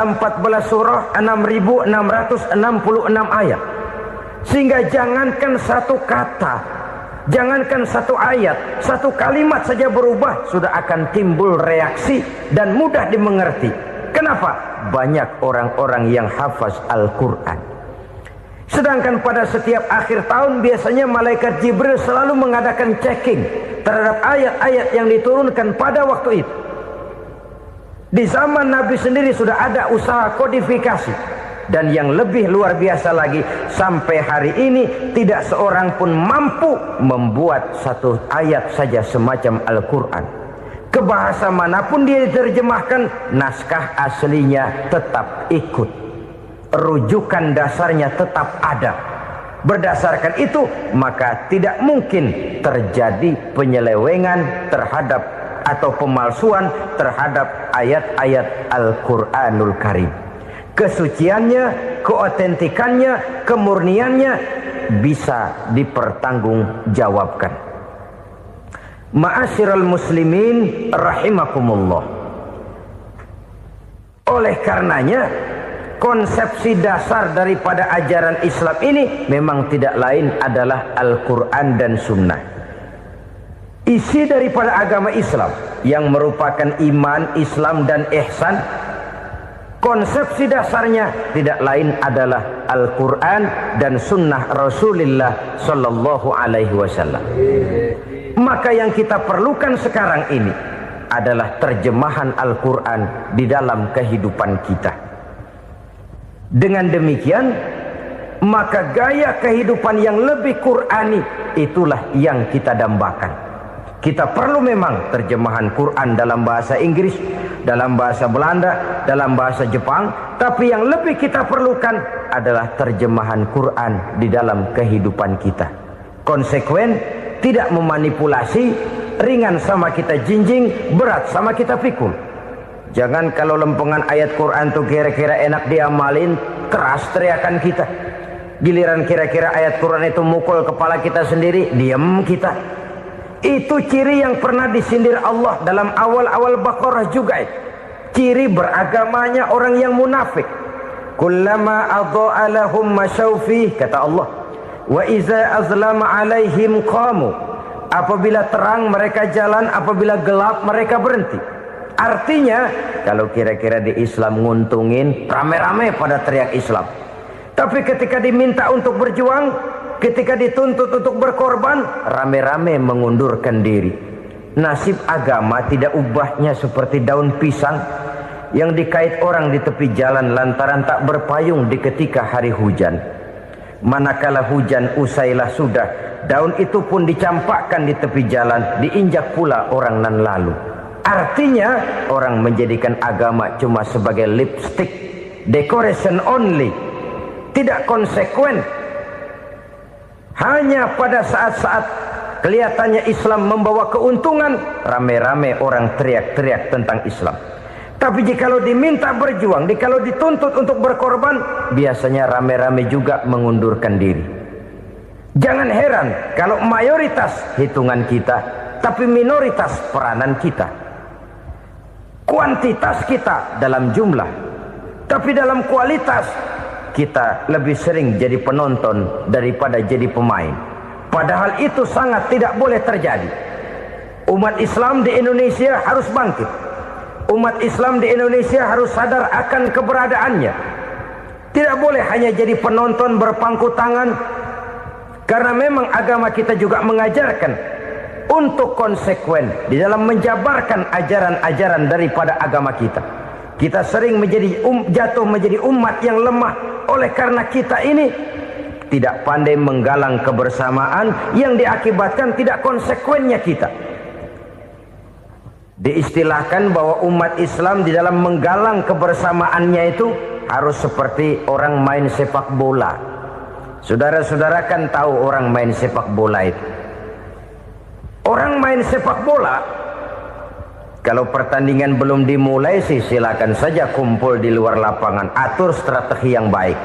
surah, 6.666 ayat. Sehingga jangankan satu kata, Jangankan satu ayat, satu kalimat saja berubah, sudah akan timbul reaksi dan mudah dimengerti. Kenapa? Banyak orang-orang yang hafaz Al-Quran. Sedangkan pada setiap akhir tahun biasanya malaikat Jibril selalu mengadakan checking terhadap ayat-ayat yang diturunkan pada waktu itu. Di zaman Nabi sendiri sudah ada usaha kodifikasi. Dan yang lebih luar biasa lagi, sampai hari ini tidak seorang pun mampu membuat satu ayat saja semacam Al-Quran. Ke bahasa manapun dia diterjemahkan, naskah aslinya tetap ikut. Rujukan dasarnya tetap ada. Berdasarkan itu, maka tidak mungkin terjadi penyelewengan terhadap atau pemalsuan terhadap ayat-ayat Al-Quranul Karim. Kesuciannya, keotentikannya, kemurniannya bisa dipertanggungjawabkan. Ma'asyiral muslimin rahimakumullah. Oleh karenanya, konsepsi dasar daripada ajaran Islam ini memang tidak lain adalah Al-Quran dan Sunnah. Isi daripada agama Islam yang merupakan iman, Islam dan ihsan, konsepsi dasarnya tidak lain adalah Al-Quran dan Sunnah Rasulullah Sallallahu Alaihi Wasallam. Maka yang kita perlukan sekarang ini adalah terjemahan Al-Quran di dalam kehidupan kita. Dengan demikian, maka gaya kehidupan yang lebih Qurani itulah yang kita dambakan. Kita perlu memang terjemahan Quran dalam bahasa Inggris, dalam bahasa Belanda, dalam bahasa Jepang, tapi yang lebih kita perlukan adalah terjemahan Quran di dalam kehidupan kita. Konsekuen, tidak memanipulasi, ringan sama kita jinjing, berat sama kita pikul. Jangan kalau lempengan ayat Quran itu kira-kira enak diamalin, keras teriakan kita. Giliran kira-kira ayat Quran itu mukul kepala kita sendiri, diam kita. Itu ciri yang pernah disindir Allah dalam awal-awal Baqarah juga. Ciri beragamanya orang yang munafik. Kullama adha'a lahum masyawfi, kata Allah. Wa iza azlama alaihim qamu. Apabila terang mereka jalan, apabila gelap mereka berhenti. Artinya, kalau kira-kira di Islam nguntungin, rame-rame pada teriak Islam. Tapi ketika diminta untuk berjuang, ketika dituntut untuk berkorban, rame-rame mengundurkan diri. Nasib agama tidak ubahnya seperti daun pisang yang dikait orang di tepi jalan lantaran tak berpayung di ketika hari hujan. Manakala hujan usailah sudah, daun itu pun dicampakkan di tepi jalan, diinjak pula orang nan lalu. Artinya, orang menjadikan agama cuma sebagai lipstick, decoration only, tidak konsekuen. Hanya pada saat-saat kelihatannya Islam membawa keuntungan, rame-rame orang teriak-teriak tentang Islam. Tapi jikalau diminta berjuang, jikalau dituntut untuk berkorban, biasanya rame-rame juga mengundurkan diri. Jangan heran kalau mayoritas hitungan kita, tapi minoritas peranan kita. Kuantitas kita dalam jumlah, tapi dalam kualitas kita lebih sering jadi penonton daripada jadi pemain. Padahal itu sangat tidak boleh terjadi. Umat Islam di Indonesia harus bangkit. Umat Islam di Indonesia harus sadar akan keberadaannya. Tidak boleh hanya jadi penonton berpangku tangan. Karena memang agama kita juga mengajarkan untuk konsekuen di dalam menjabarkan ajaran-ajaran daripada agama kita. Kita sering menjadi jatuh menjadi umat yang lemah oleh karena kita ini tidak pandai menggalang kebersamaan yang diakibatkan tidak konsekuennya kita. Diistilahkan bahwa umat Islam di dalam menggalang kebersamaannya itu harus seperti orang main sepak bola. Saudara-saudara kan tahu orang main sepak bola itu. Orang main sepak bola, kalau pertandingan belum dimulai sih silakan saja kumpul di luar lapangan, atur strategi yang baik.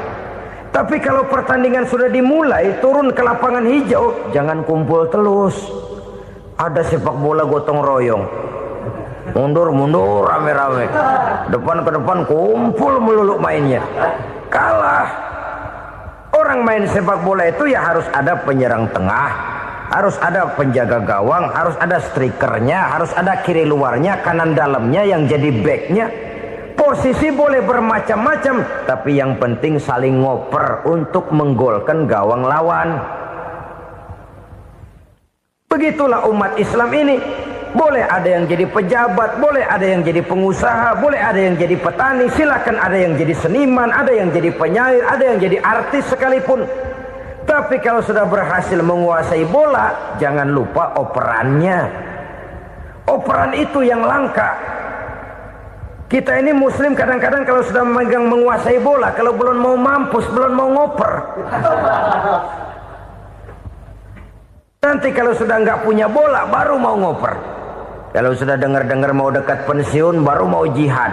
Tapi kalau pertandingan sudah dimulai, turun ke lapangan hijau, jangan kumpul terus. Ada sepak bola gotong royong, mundur-mundur rame-rame, depan ke depan kumpul melulu mainnya. Kalah. Orang main sepak bola itu ya harus ada penyerang tengah, Harus ada penjaga gawang, harus ada strikernya, harus ada kiri luarnya, kanan dalamnya yang jadi backnya. Posisi boleh bermacam-macam, tapi yang penting saling ngoper untuk menggolkan gawang lawan. Begitulah umat Islam ini. Boleh ada yang jadi pejabat, boleh ada yang jadi pengusaha, boleh ada yang jadi petani, silakan ada yang jadi seniman, ada yang jadi penyair, ada yang jadi artis sekalipun. Tapi kalau sudah berhasil menguasai bola, jangan lupa operannya. Operan itu yang langka. Kita ini muslim kadang-kadang kalau sudah memegang menguasai bola, kalau belum mau mampus, belum mau ngoper. Nanti kalau sudah nggak punya bola, baru mau ngoper. Kalau sudah dengar-dengar mau dekat pensiun, baru mau jihad,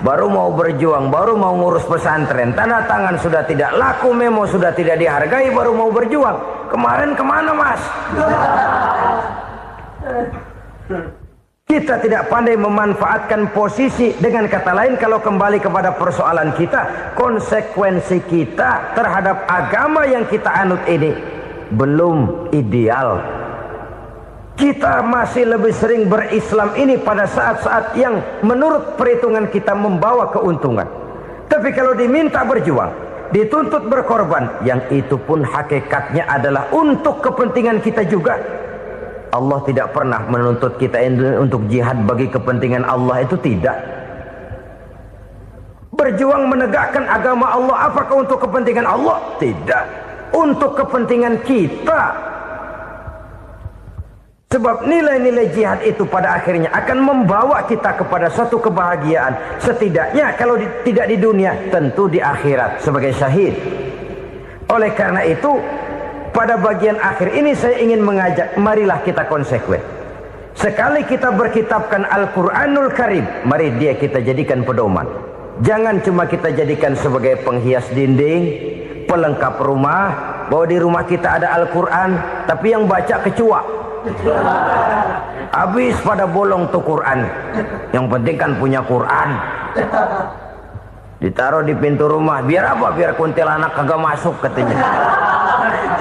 baru mau berjuang, baru mau ngurus pesantren. Tanda tangan sudah tidak laku, memo sudah tidak dihargai, baru mau berjuang. Kemarin kemana mas? Kita tidak pandai memanfaatkan posisi. Dengan kata lain, kalau kembali kepada persoalan kita, konsekuensi kita terhadap agama yang kita anut ini belum ideal. Kita masih lebih sering berislam ini pada saat-saat yang menurut perhitungan kita membawa keuntungan. Tapi kalau diminta berjuang, dituntut berkorban, yang itu pun hakikatnya adalah untuk kepentingan kita juga. Allah tidak pernah menuntut kita untuk jihad bagi kepentingan Allah, itu tidak. Berjuang menegakkan agama Allah, apakah untuk kepentingan Allah? Tidak. Untuk kepentingan kita. Sebab nilai-nilai jihad itu pada akhirnya akan membawa kita kepada suatu kebahagiaan. Setidaknya kalau tidak di dunia, tentu di akhirat sebagai syahid. Oleh karena itu, pada bagian akhir ini saya ingin mengajak, marilah kita konsekuen. Sekali kita berkitabkan Al-Quranul Karim, mari dia kita jadikan pedoman. Jangan cuma kita jadikan sebagai penghias dinding, pelengkap rumah, bahwa di rumah kita ada Al-Quran, tapi yang baca kecoa. Habis pada bolong tuh Quran. Yang penting kan punya Quran. Ditaruh di pintu rumah. Biar apa? Biar kuntilanak kagak masuk katanya.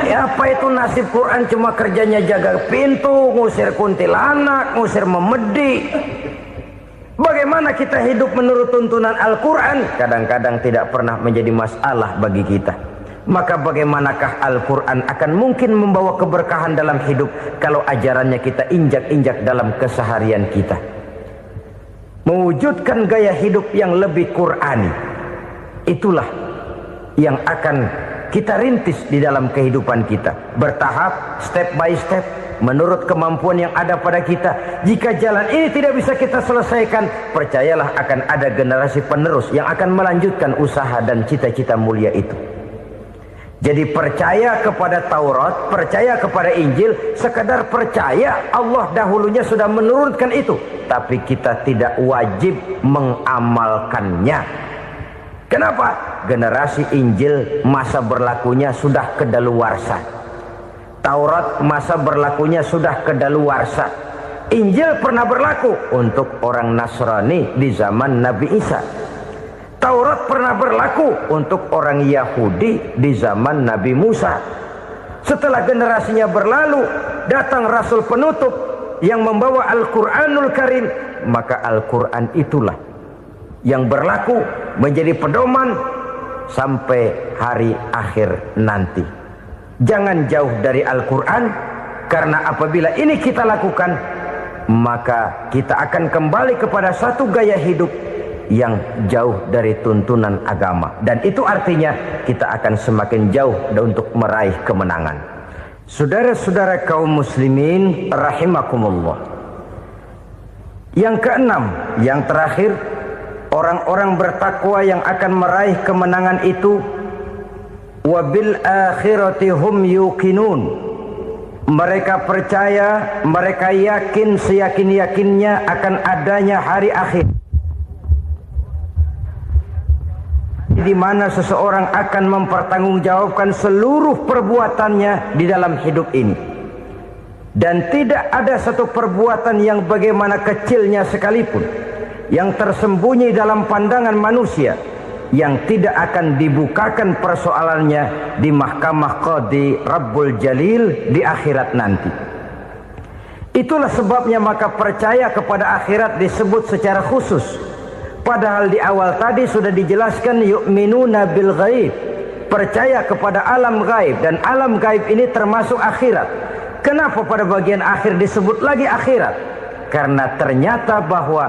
Ya apa itu nasib Quran, cuma kerjanya jaga pintu, ngusir kuntilanak, ngusir memedi. Bagaimana kita hidup menurut tuntunan Al-Quran? Kadang-kadang tidak pernah menjadi masalah bagi kita. Maka bagaimanakah Al-Quran akan mungkin membawa keberkahan dalam hidup kalau ajarannya kita injak-injak dalam keseharian kita? Mewujudkan gaya hidup yang lebih Qurani, itulah yang akan kita rintis di dalam kehidupan kita. Bertahap, step by step, menurut kemampuan yang ada pada kita. Jika jalan ini tidak bisa kita selesaikan, percayalah akan ada generasi penerus yang akan melanjutkan usaha dan cita-cita mulia itu. Jadi percaya kepada Taurat, percaya kepada Injil, sekadar percaya Allah dahulunya sudah menurunkan itu, tapi kita tidak wajib mengamalkannya. Kenapa? Generasi Injil masa berlakunya sudah kedaluarsa. Taurat masa berlakunya sudah kedaluarsa. Injil pernah berlaku untuk orang Nasrani di zaman Nabi Isa. Taurat pernah berlaku untuk orang Yahudi di zaman Nabi Musa. Setelah generasinya berlalu, datang Rasul penutup yang membawa Al-Quranul Karim. Maka Al-Quran itulah yang berlaku menjadi pedoman sampai hari akhir nanti. Jangan jauh dari Al-Quran, karena apabila ini kita lakukan, maka kita akan kembali kepada satu gaya hidup yang jauh dari tuntunan agama, dan itu artinya kita akan semakin jauh untuk meraih kemenangan. Saudara-saudara kaum muslimin rahimakumullah. Yang keenam, yang terakhir, orang-orang bertakwa yang akan meraih kemenangan itu wabil akhirati hum yuqinun. Mereka percaya, mereka yakin seyakin-yakinnya akan adanya hari akhir, di mana seseorang akan mempertanggungjawabkan seluruh perbuatannya di dalam hidup ini. Dan tidak ada satu perbuatan yang bagaimana kecilnya sekalipun yang tersembunyi dalam pandangan manusia yang tidak akan dibukakan persoalannya di mahkamah Qadi Rabbul Jalil di akhirat nanti. Itulah sebabnya maka percaya kepada akhirat disebut secara khusus. Padahal di awal tadi sudah dijelaskan yu'minuna bil ghaib, percaya kepada alam gaib, dan alam gaib ini termasuk akhirat. Kenapa pada bagian akhir disebut lagi akhirat? Karena ternyata bahwa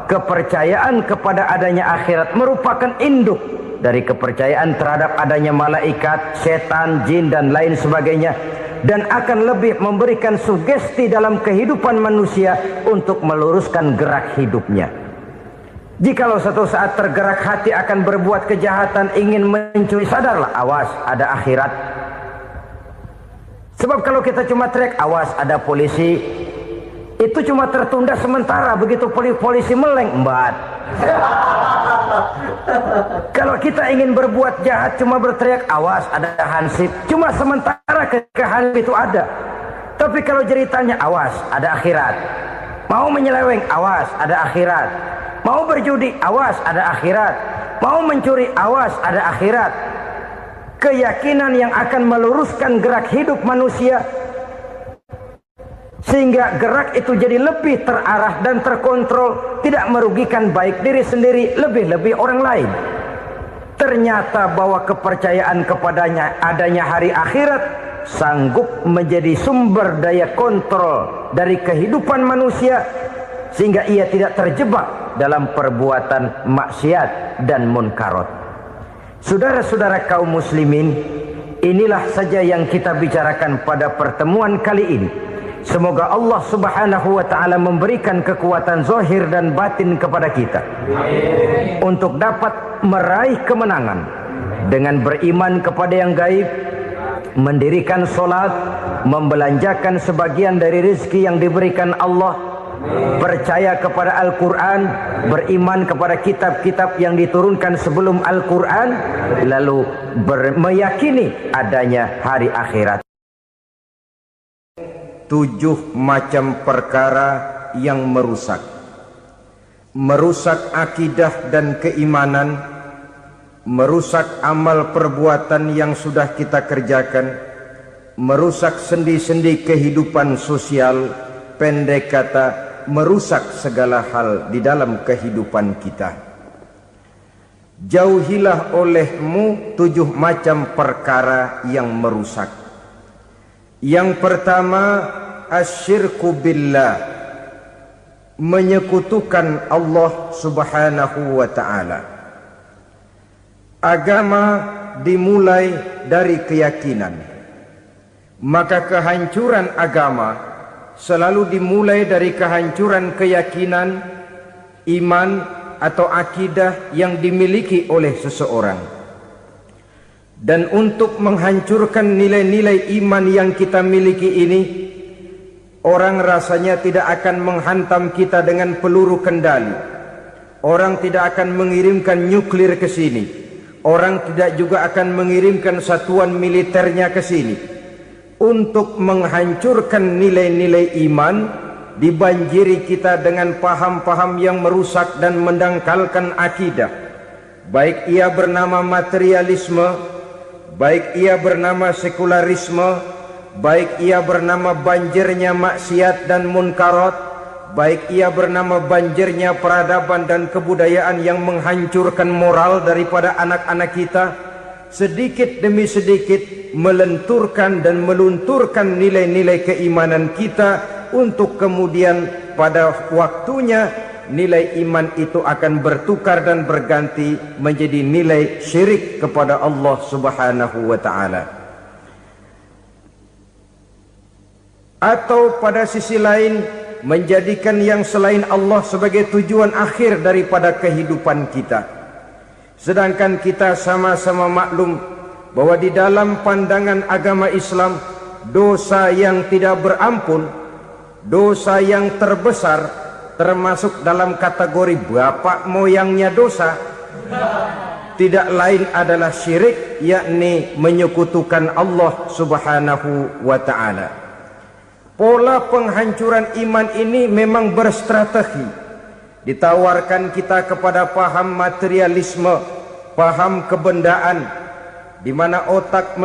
kepercayaan kepada adanya akhirat merupakan induk dari kepercayaan terhadap adanya malaikat, setan, jin dan lain sebagainya, dan akan lebih memberikan sugesti dalam kehidupan manusia untuk meluruskan gerak hidupnya. Jikalau satu saat tergerak hati akan berbuat kejahatan, ingin mencuri, sadarlah, awas ada akhirat. Sebab kalau kita cuma teriak awas ada polisi, itu cuma tertunda sementara. Begitu polisi meleng, embat. Kalau kita ingin berbuat jahat cuma berteriak awas ada hansip, cuma sementara ketika hansip itu ada. Tapi kalau ceritanya awas ada akhirat, mau menyeleweng awas ada akhirat, mau berjudi awas ada akhirat, mau mencuri awas ada akhirat. Keyakinan yang akan meluruskan gerak hidup manusia sehingga gerak itu jadi lebih terarah dan terkontrol, tidak merugikan baik diri sendiri, lebih-lebih orang lain. Ternyata bahwa kepercayaan kepadanya adanya hari akhirat sanggup menjadi sumber daya kontrol dari kehidupan manusia, sehingga ia tidak terjebak dalam perbuatan maksiat dan munkarat. Saudara-saudara kaum muslimin, inilah saja yang kita bicarakan pada pertemuan kali ini. Semoga Allah subhanahu wa ta'ala memberikan kekuatan zahir dan batin kepada kita. Amin. Untuk dapat meraih kemenangan dengan beriman kepada yang gaib, mendirikan solat, membelanjakan sebagian dari rezeki yang diberikan Allah, percaya kepada Al-Quran, beriman kepada kitab-kitab yang diturunkan sebelum Al-Quran, lalu meyakini adanya hari akhirat. 7 macam perkara yang merusak akidah dan keimanan, merusak amal perbuatan yang sudah kita kerjakan, merusak sendi-sendi kehidupan sosial, pendek kata merusak segala hal di dalam kehidupan kita. Jauhilah olehmu 7 macam perkara yang merusak. Yang pertama, asyirku billah, menyekutukan Allah subhanahu wa ta'ala. Agama dimulai dari keyakinan, maka kehancuran agama selalu dimulai dari kehancuran keyakinan, iman atau akidah yang dimiliki oleh seseorang. Dan untuk menghancurkan nilai-nilai iman yang kita miliki ini, orang rasanya tidak akan menghantam kita dengan peluru kendali. Orang tidak akan mengirimkan nuklir ke sini. Orang tidak juga akan mengirimkan satuan militernya ke sini. Untuk menghancurkan nilai-nilai iman, dibanjiri kita dengan paham-paham yang merusak dan mendangkalkan akidah. Baik ia bernama materialisme, baik ia bernama sekularisme, baik ia bernama banjirnya maksiat dan munkarat, baik ia bernama banjirnya peradaban dan kebudayaan yang menghancurkan moral daripada anak-anak kita, sedikit demi sedikit melenturkan dan melunturkan nilai-nilai keimanan kita, untuk kemudian pada waktunya nilai iman itu akan bertukar dan berganti menjadi nilai syirik kepada Allah subhanahu wa ta'ala. Atau pada sisi lain, menjadikan yang selain Allah sebagai tujuan akhir daripada kehidupan kita. Sedangkan kita sama-sama maklum bahwa di dalam pandangan agama Islam, dosa yang tidak berampun, dosa yang terbesar, termasuk dalam kategori bapak moyangnya dosa, tidak lain adalah syirik, yakni menyekutukan Allah subhanahu wa ta'ala. Pola penghancuran iman ini memang berstrategi. Ditawarkan kita kepada paham materialisme, paham kebendaan, di mana otak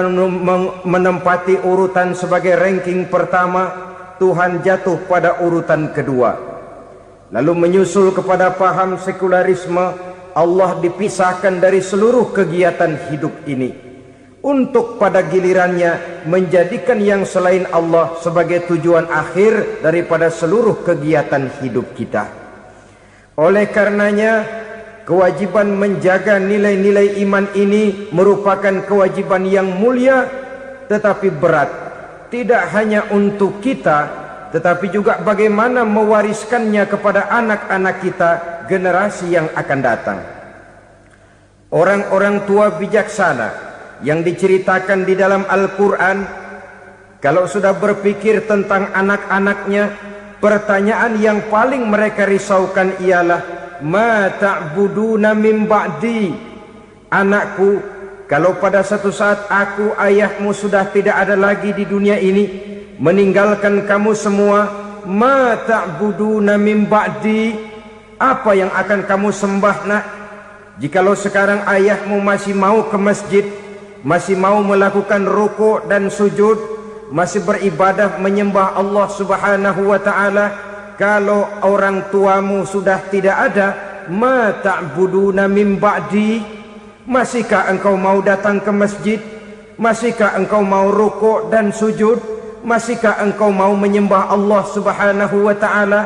menempati urutan sebagai ranking pertama, Tuhan jatuh pada urutan kedua. Lalu menyusul kepada paham sekularisme, Allah dipisahkan dari seluruh kegiatan hidup ini, untuk pada gilirannya menjadikan yang selain Allah sebagai tujuan akhir daripada seluruh kegiatan hidup kita. Oleh karenanya, kewajiban menjaga nilai-nilai iman ini merupakan kewajiban yang mulia tetapi berat, tidak hanya untuk kita, tetapi juga bagaimana mewariskannya kepada anak-anak kita, generasi yang akan datang. Orang-orang tua bijaksana yang diceritakan di dalam Al-Quran, kalau sudah berpikir tentang anak-anaknya, pertanyaan yang paling mereka risaukan ialah, ma ta'buduna min ba'di. Anakku, kalau pada satu saat aku, ayahmu sudah tidak ada lagi di dunia ini, meninggalkan kamu semua, ma ta'buduna min ba'di, apa yang akan kamu sembah nak? Jikalau sekarang ayahmu masih mau ke masjid, masih mau melakukan rukuk dan sujud, masih beribadah menyembah Allah Subhanahu wa ta'ala, kalau orang tuamu sudah tidak ada, ma ta'buduna min ba'di, masihkah engkau mau datang ke masjid? Masihkah engkau mau rukuk dan sujud? Masihkah engkau mau menyembah Allah Subhanahu wa ta'ala?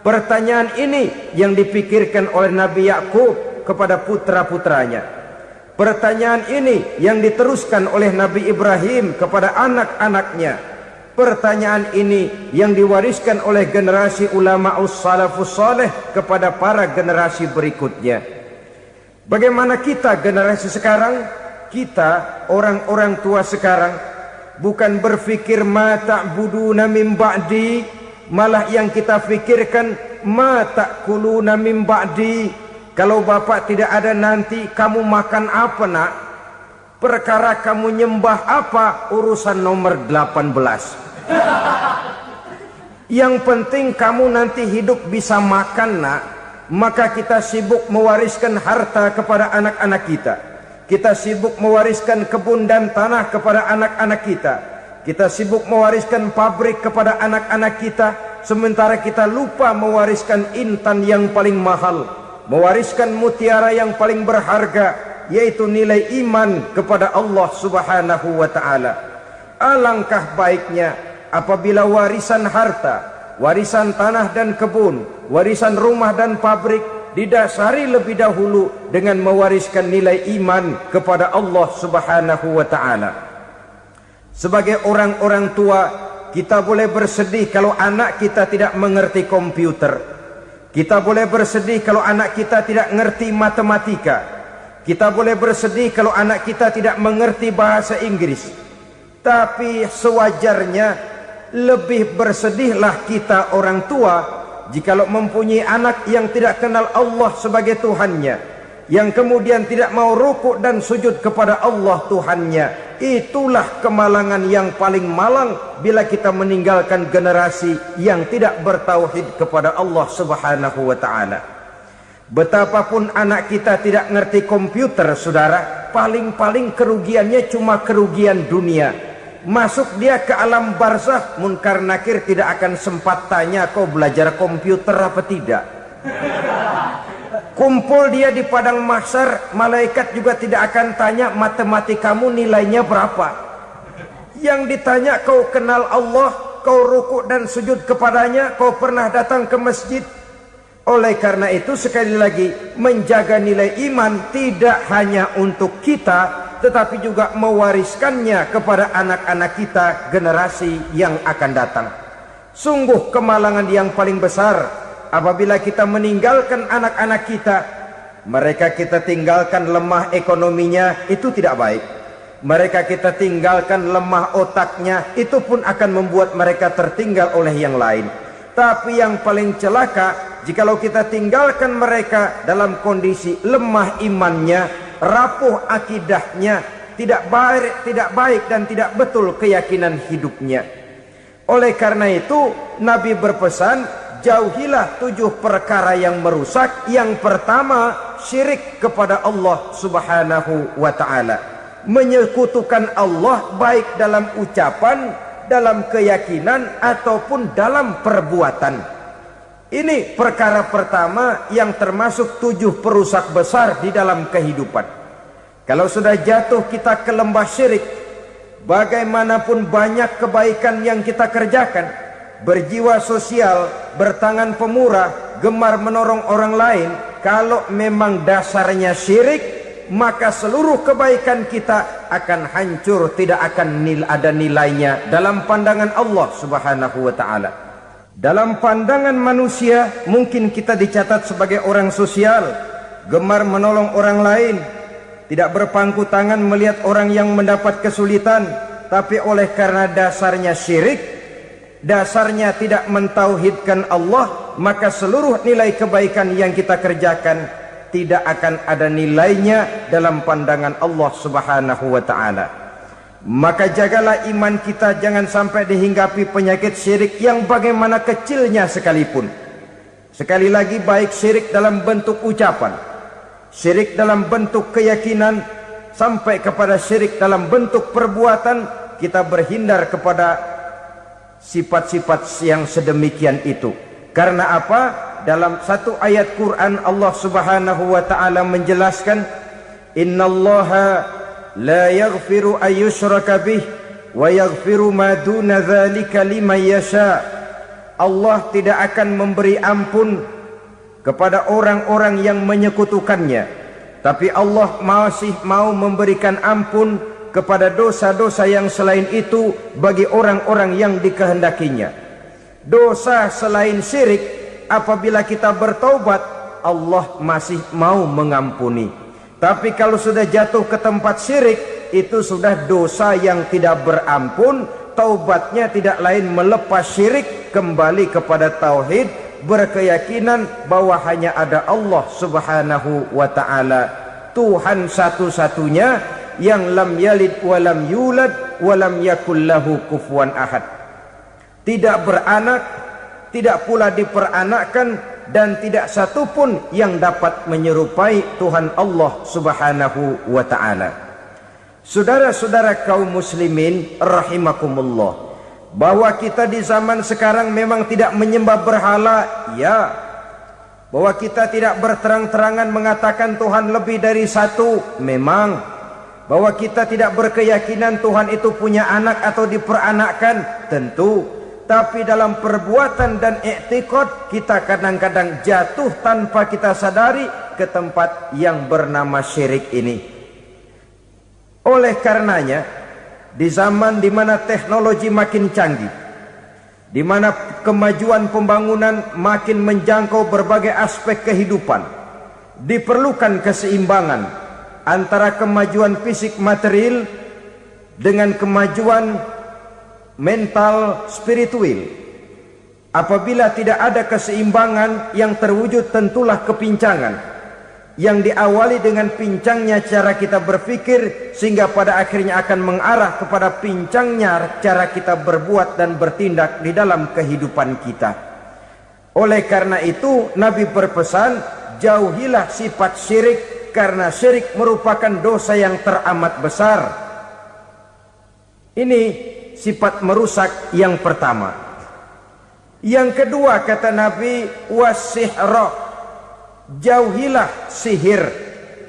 Pertanyaan ini yang dipikirkan oleh Nabi Yakub kepada putra-putranya. Pertanyaan ini yang diteruskan oleh Nabi Ibrahim kepada anak-anaknya. Pertanyaan ini yang diwariskan oleh generasi ulama salafus saleh kepada para generasi berikutnya. Bagaimana kita generasi sekarang? Kita orang-orang tua sekarang bukan berfikir ma ta'buduna min ba'di, malah yang kita fikirkan ma ta'kuluna min ba'di. Kalau bapak tidak ada nanti kamu makan apa nak? Perkara kamu nyembah apa, urusan nomor 18. Yang penting kamu nanti hidup bisa makan nak. Maka kita sibuk mewariskan harta kepada anak-anak kita. Kita sibuk mewariskan kebun dan tanah kepada anak-anak kita. Kita sibuk mewariskan pabrik kepada anak-anak kita, sementara kita lupa mewariskan intan yang paling mahal, mewariskan mutiara yang paling berharga, yaitu nilai iman kepada Allah Subhanahu wa ta'ala. Alangkah baiknya apabila warisan harta, warisan tanah dan kebun, warisan rumah dan pabrik didasari lebih dahulu dengan mewariskan nilai iman kepada Allah Subhanahu wa ta'ala. Sebagai orang-orang tua, kita boleh bersedih kalau anak kita tidak mengerti komputer. Kita boleh bersedih kalau anak kita tidak mengerti matematika. Kita boleh bersedih kalau anak kita tidak mengerti bahasa Inggris. Tapi sewajarnya lebih bersedihlah kita orang tua jikalau mempunyai anak yang tidak kenal Allah sebagai Tuhannya, yang kemudian tidak mau rukuk dan sujud kepada Allah Tuhannya. Itulah kemalangan yang paling malang bila kita meninggalkan generasi yang tidak bertauhid kepada Allah Subhanahu wa ta'ala. Betapapun anak kita tidak ngerti komputer, saudara, paling-paling kerugiannya cuma kerugian dunia. Masuk dia ke alam barzakh, munkar nakir tidak akan sempat tanya kau belajar komputer apa tidak. Kumpul dia di padang mahsyar, malaikat juga tidak akan tanya matematikamu nilainya berapa. Yang ditanya kau kenal Allah, kau rukuk dan sujud kepadanya, kau pernah datang ke masjid. Oleh karena itu sekali lagi, menjaga nilai iman tidak hanya untuk kita, tetapi juga mewariskannya kepada anak-anak kita, generasi yang akan datang. Sungguh kemalangan yang paling besar apabila kita meninggalkan anak-anak kita. Mereka kita tinggalkan lemah ekonominya, itu tidak baik. Mereka kita tinggalkan lemah otaknya, itu pun akan membuat mereka tertinggal oleh yang lain. Tapi yang paling celaka, jikalau kita tinggalkan mereka dalam kondisi lemah imannya, rapuh akidahnya, tidak baik dan tidak betul keyakinan hidupnya. Oleh karena itu Nabi berpesan, jauhilah 7 perkara yang merusak. Yang pertama, syirik kepada Allah Subhanahu wa ta'ala, menyekutukan Allah baik dalam ucapan, dalam keyakinan ataupun dalam perbuatan. Ini perkara pertama yang termasuk 7 perusak besar di dalam kehidupan. Kalau sudah jatuh kita ke lembah syirik, bagaimanapun banyak kebaikan yang kita kerjakan, berjiwa sosial, bertangan pemurah, gemar menolong orang lain, kalau memang dasarnya syirik, maka seluruh kebaikan kita akan hancur, tidak akan ada nilainya dalam pandangan Allah Subhanahu wa ta'ala. Dalam pandangan manusia mungkin kita dicatat sebagai orang sosial, gemar menolong orang lain, tidak berpangku tangan melihat orang yang mendapat kesulitan, tapi oleh karena dasarnya syirik, dasarnya tidak mentauhidkan Allah, maka seluruh nilai kebaikan yang kita kerjakan tidak akan ada nilainya dalam pandangan Allah Subhanahu wa ta'ala. Maka jagalah iman kita jangan sampai dihinggapi penyakit syirik yang bagaimana kecilnya sekalipun. Sekali lagi, baik syirik dalam bentuk ucapan, syirik dalam bentuk keyakinan, sampai kepada syirik dalam bentuk perbuatan, kita berhindar kepada sifat-sifat yang sedemikian itu. Karena apa? Dalam satu ayat Quran Allah Subhanahu wa ta'ala menjelaskan, innallaha la yaghfiru ayyushraka bih wa yaghfiru ma duna dzalika liman yasha. Allah tidak akan memberi ampun kepada orang-orang yang menyekutukannya, tapi Allah masih mau memberikan ampun kepada dosa-dosa yang selain itu bagi orang-orang yang dikehendakinya. Dosa selain syirik, apabila kita bertaubat, Allah masih mau mengampuni. Tapi kalau sudah jatuh ke tempat syirik, itu sudah dosa yang tidak berampun. Taubatnya tidak lain melepas syirik, kembali kepada tauhid, berkeyakinan bahwa hanya ada Allah Subhanahu wa ta'ala, Tuhan satu-satunya yang lam yalid walam yulad walam yakul lahu kufuwan ahad. Tidak beranak, tidak pula diperanakkan, dan tidak satupun yang dapat menyerupai Tuhan Allah Subhanahu wa ta'ala. Saudara-saudara kaum muslimin rahimakumullah, bahwa kita di zaman sekarang memang tidak menyembah berhala, ya. Bahwa kita tidak berterang-terangan mengatakan Tuhan lebih dari satu, memang. Bahwa kita tidak berkeyakinan Tuhan itu punya anak atau diperanakkan, tentu. Tapi dalam perbuatan dan i'tiqad kita kadang-kadang jatuh tanpa kita sadari ke tempat yang bernama syirik ini. Oleh karenanya, di zaman di mana teknologi makin canggih, di mana kemajuan pembangunan makin menjangkau berbagai aspek kehidupan, diperlukan keseimbangan antara kemajuan fisik material dengan kemajuan mental spiritual. Apabila tidak ada keseimbangan, yang terwujud tentulah kepincangan, yang diawali dengan pincangnya cara kita berpikir, sehingga pada akhirnya akan mengarah kepada pincangnya cara kita berbuat dan bertindak di dalam kehidupan kita. Oleh karena itu Nabi berpesan, jauhilah sifat syirik, karena syirik merupakan dosa yang teramat besar. Ini sifat merusak yang pertama. Yang kedua, kata Nabi, wasihra, jauhilah sihir.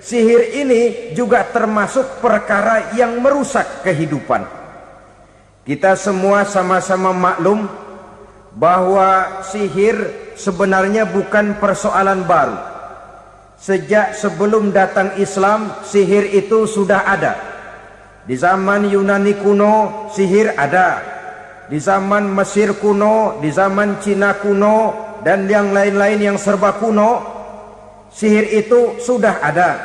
Sihir ini juga termasuk perkara yang merusak kehidupan. Kita semua sama-sama maklum bahwa sihir sebenarnya bukan persoalan baru. Sejak sebelum datang Islam, sihir itu sudah ada. Di zaman Yunani kuno, sihir ada. Di zaman Mesir kuno, di zaman Cina kuno, dan yang lain-lain yang serba kuno, sihir itu sudah ada.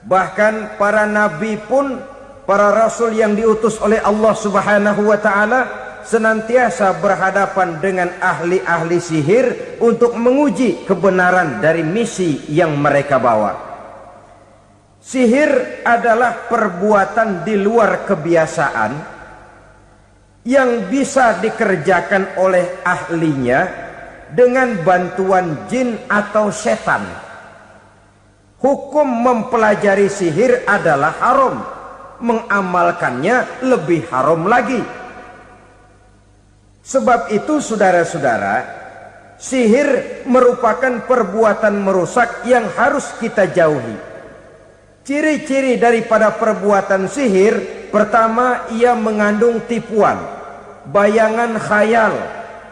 Bahkan para nabi pun, para rasul yang diutus oleh Allah Subhanahu wa ta'ala, senantiasa berhadapan dengan ahli-ahli sihir untuk menguji kebenaran dari misi yang mereka bawa. Sihir adalah perbuatan di luar kebiasaan yang bisa dikerjakan oleh ahlinya dengan bantuan jin atau setan. Hukum mempelajari sihir adalah haram, mengamalkannya lebih haram lagi. Sebab itu saudara-saudara, sihir merupakan perbuatan merusak yang harus kita jauhi. Ciri-ciri daripada perbuatan sihir, pertama, ia mengandung tipuan, bayangan khayal.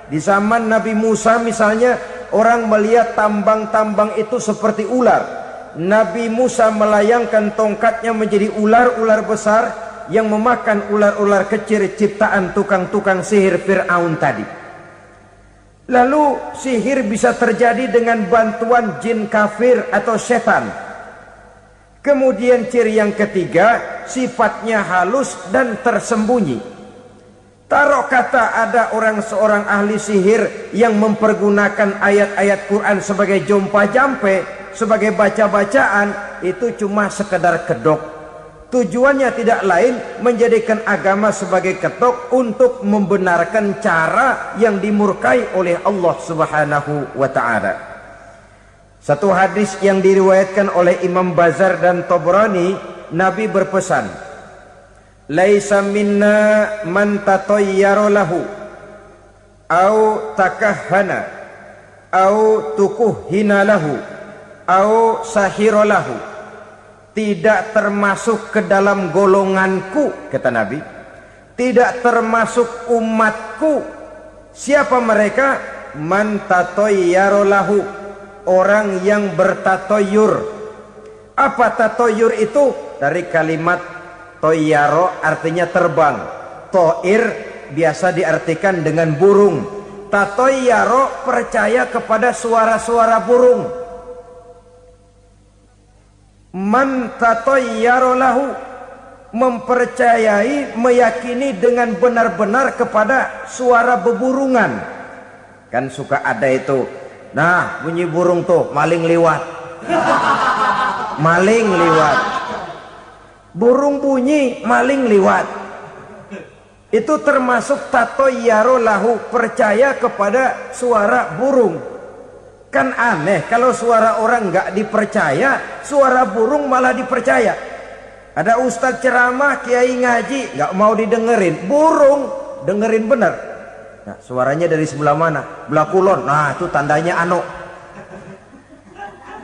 Di zaman Nabi Musa misalnya, orang melihat tambang-tambang itu seperti ular. Nabi Musa melayangkan tongkatnya menjadi ular-ular besar yang memakan ular-ular kecil ciptaan tukang-tukang sihir Fir'aun tadi. Lalu sihir bisa terjadi dengan bantuan jin kafir atau setan. Kemudian ciri yang ketiga, sifatnya halus dan tersembunyi. Taruh kata ada seorang ahli sihir yang mempergunakan ayat-ayat Quran sebagai jompa-jampe, sebagai baca-bacaan, itu cuma sekedar kedok. Tujuannya tidak lain menjadikan agama sebagai ketok untuk membenarkan cara yang dimurkai oleh Allah Subhanahu wa ta'ala. Satu hadis yang diriwayatkan oleh Imam Bazar dan Tabrani, Nabi berpesan, "Laisa minna man tatayyara lahu au takahhana au tukuhhina lahu au sahira lahu." Tidak termasuk ke dalam golonganku, kata Nabi. Tidak termasuk umatku. Siapa mereka? Man tatayyara lahu, orang yang bertatoyur. Apa tatoyur itu? Dari kalimat toyaro, artinya terbang. Toir biasa diartikan dengan burung. Tatoyaro percaya kepada suara-suara burung. Man tatayyara lahu, mempercayai, meyakini dengan benar-benar kepada suara beburungan. Kan suka ada itu, nah bunyi burung tuh, maling liwat. Maling liwat. Burung bunyi, maling liwat. Itu termasuk tatayyara lahu, percaya kepada suara burung. Kan aneh kalau suara orang nggak dipercaya, suara burung malah dipercaya. Ada ustadz ceramah, kiai ngaji, nggak mau didengerin, burung dengerin bener. Nah, suaranya dari sebelah mana? Belah kulon. Nah, itu tandanya anu.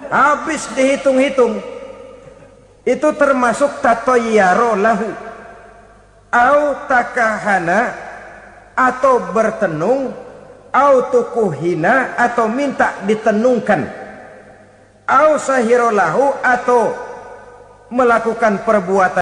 Habis dihitung-hitung. Itu termasuk tatayyara lahu. Au takahana, atau bertenung, au tukuhina, atau minta ditenungkan, au sahirolahu, atau melakukan perbuatan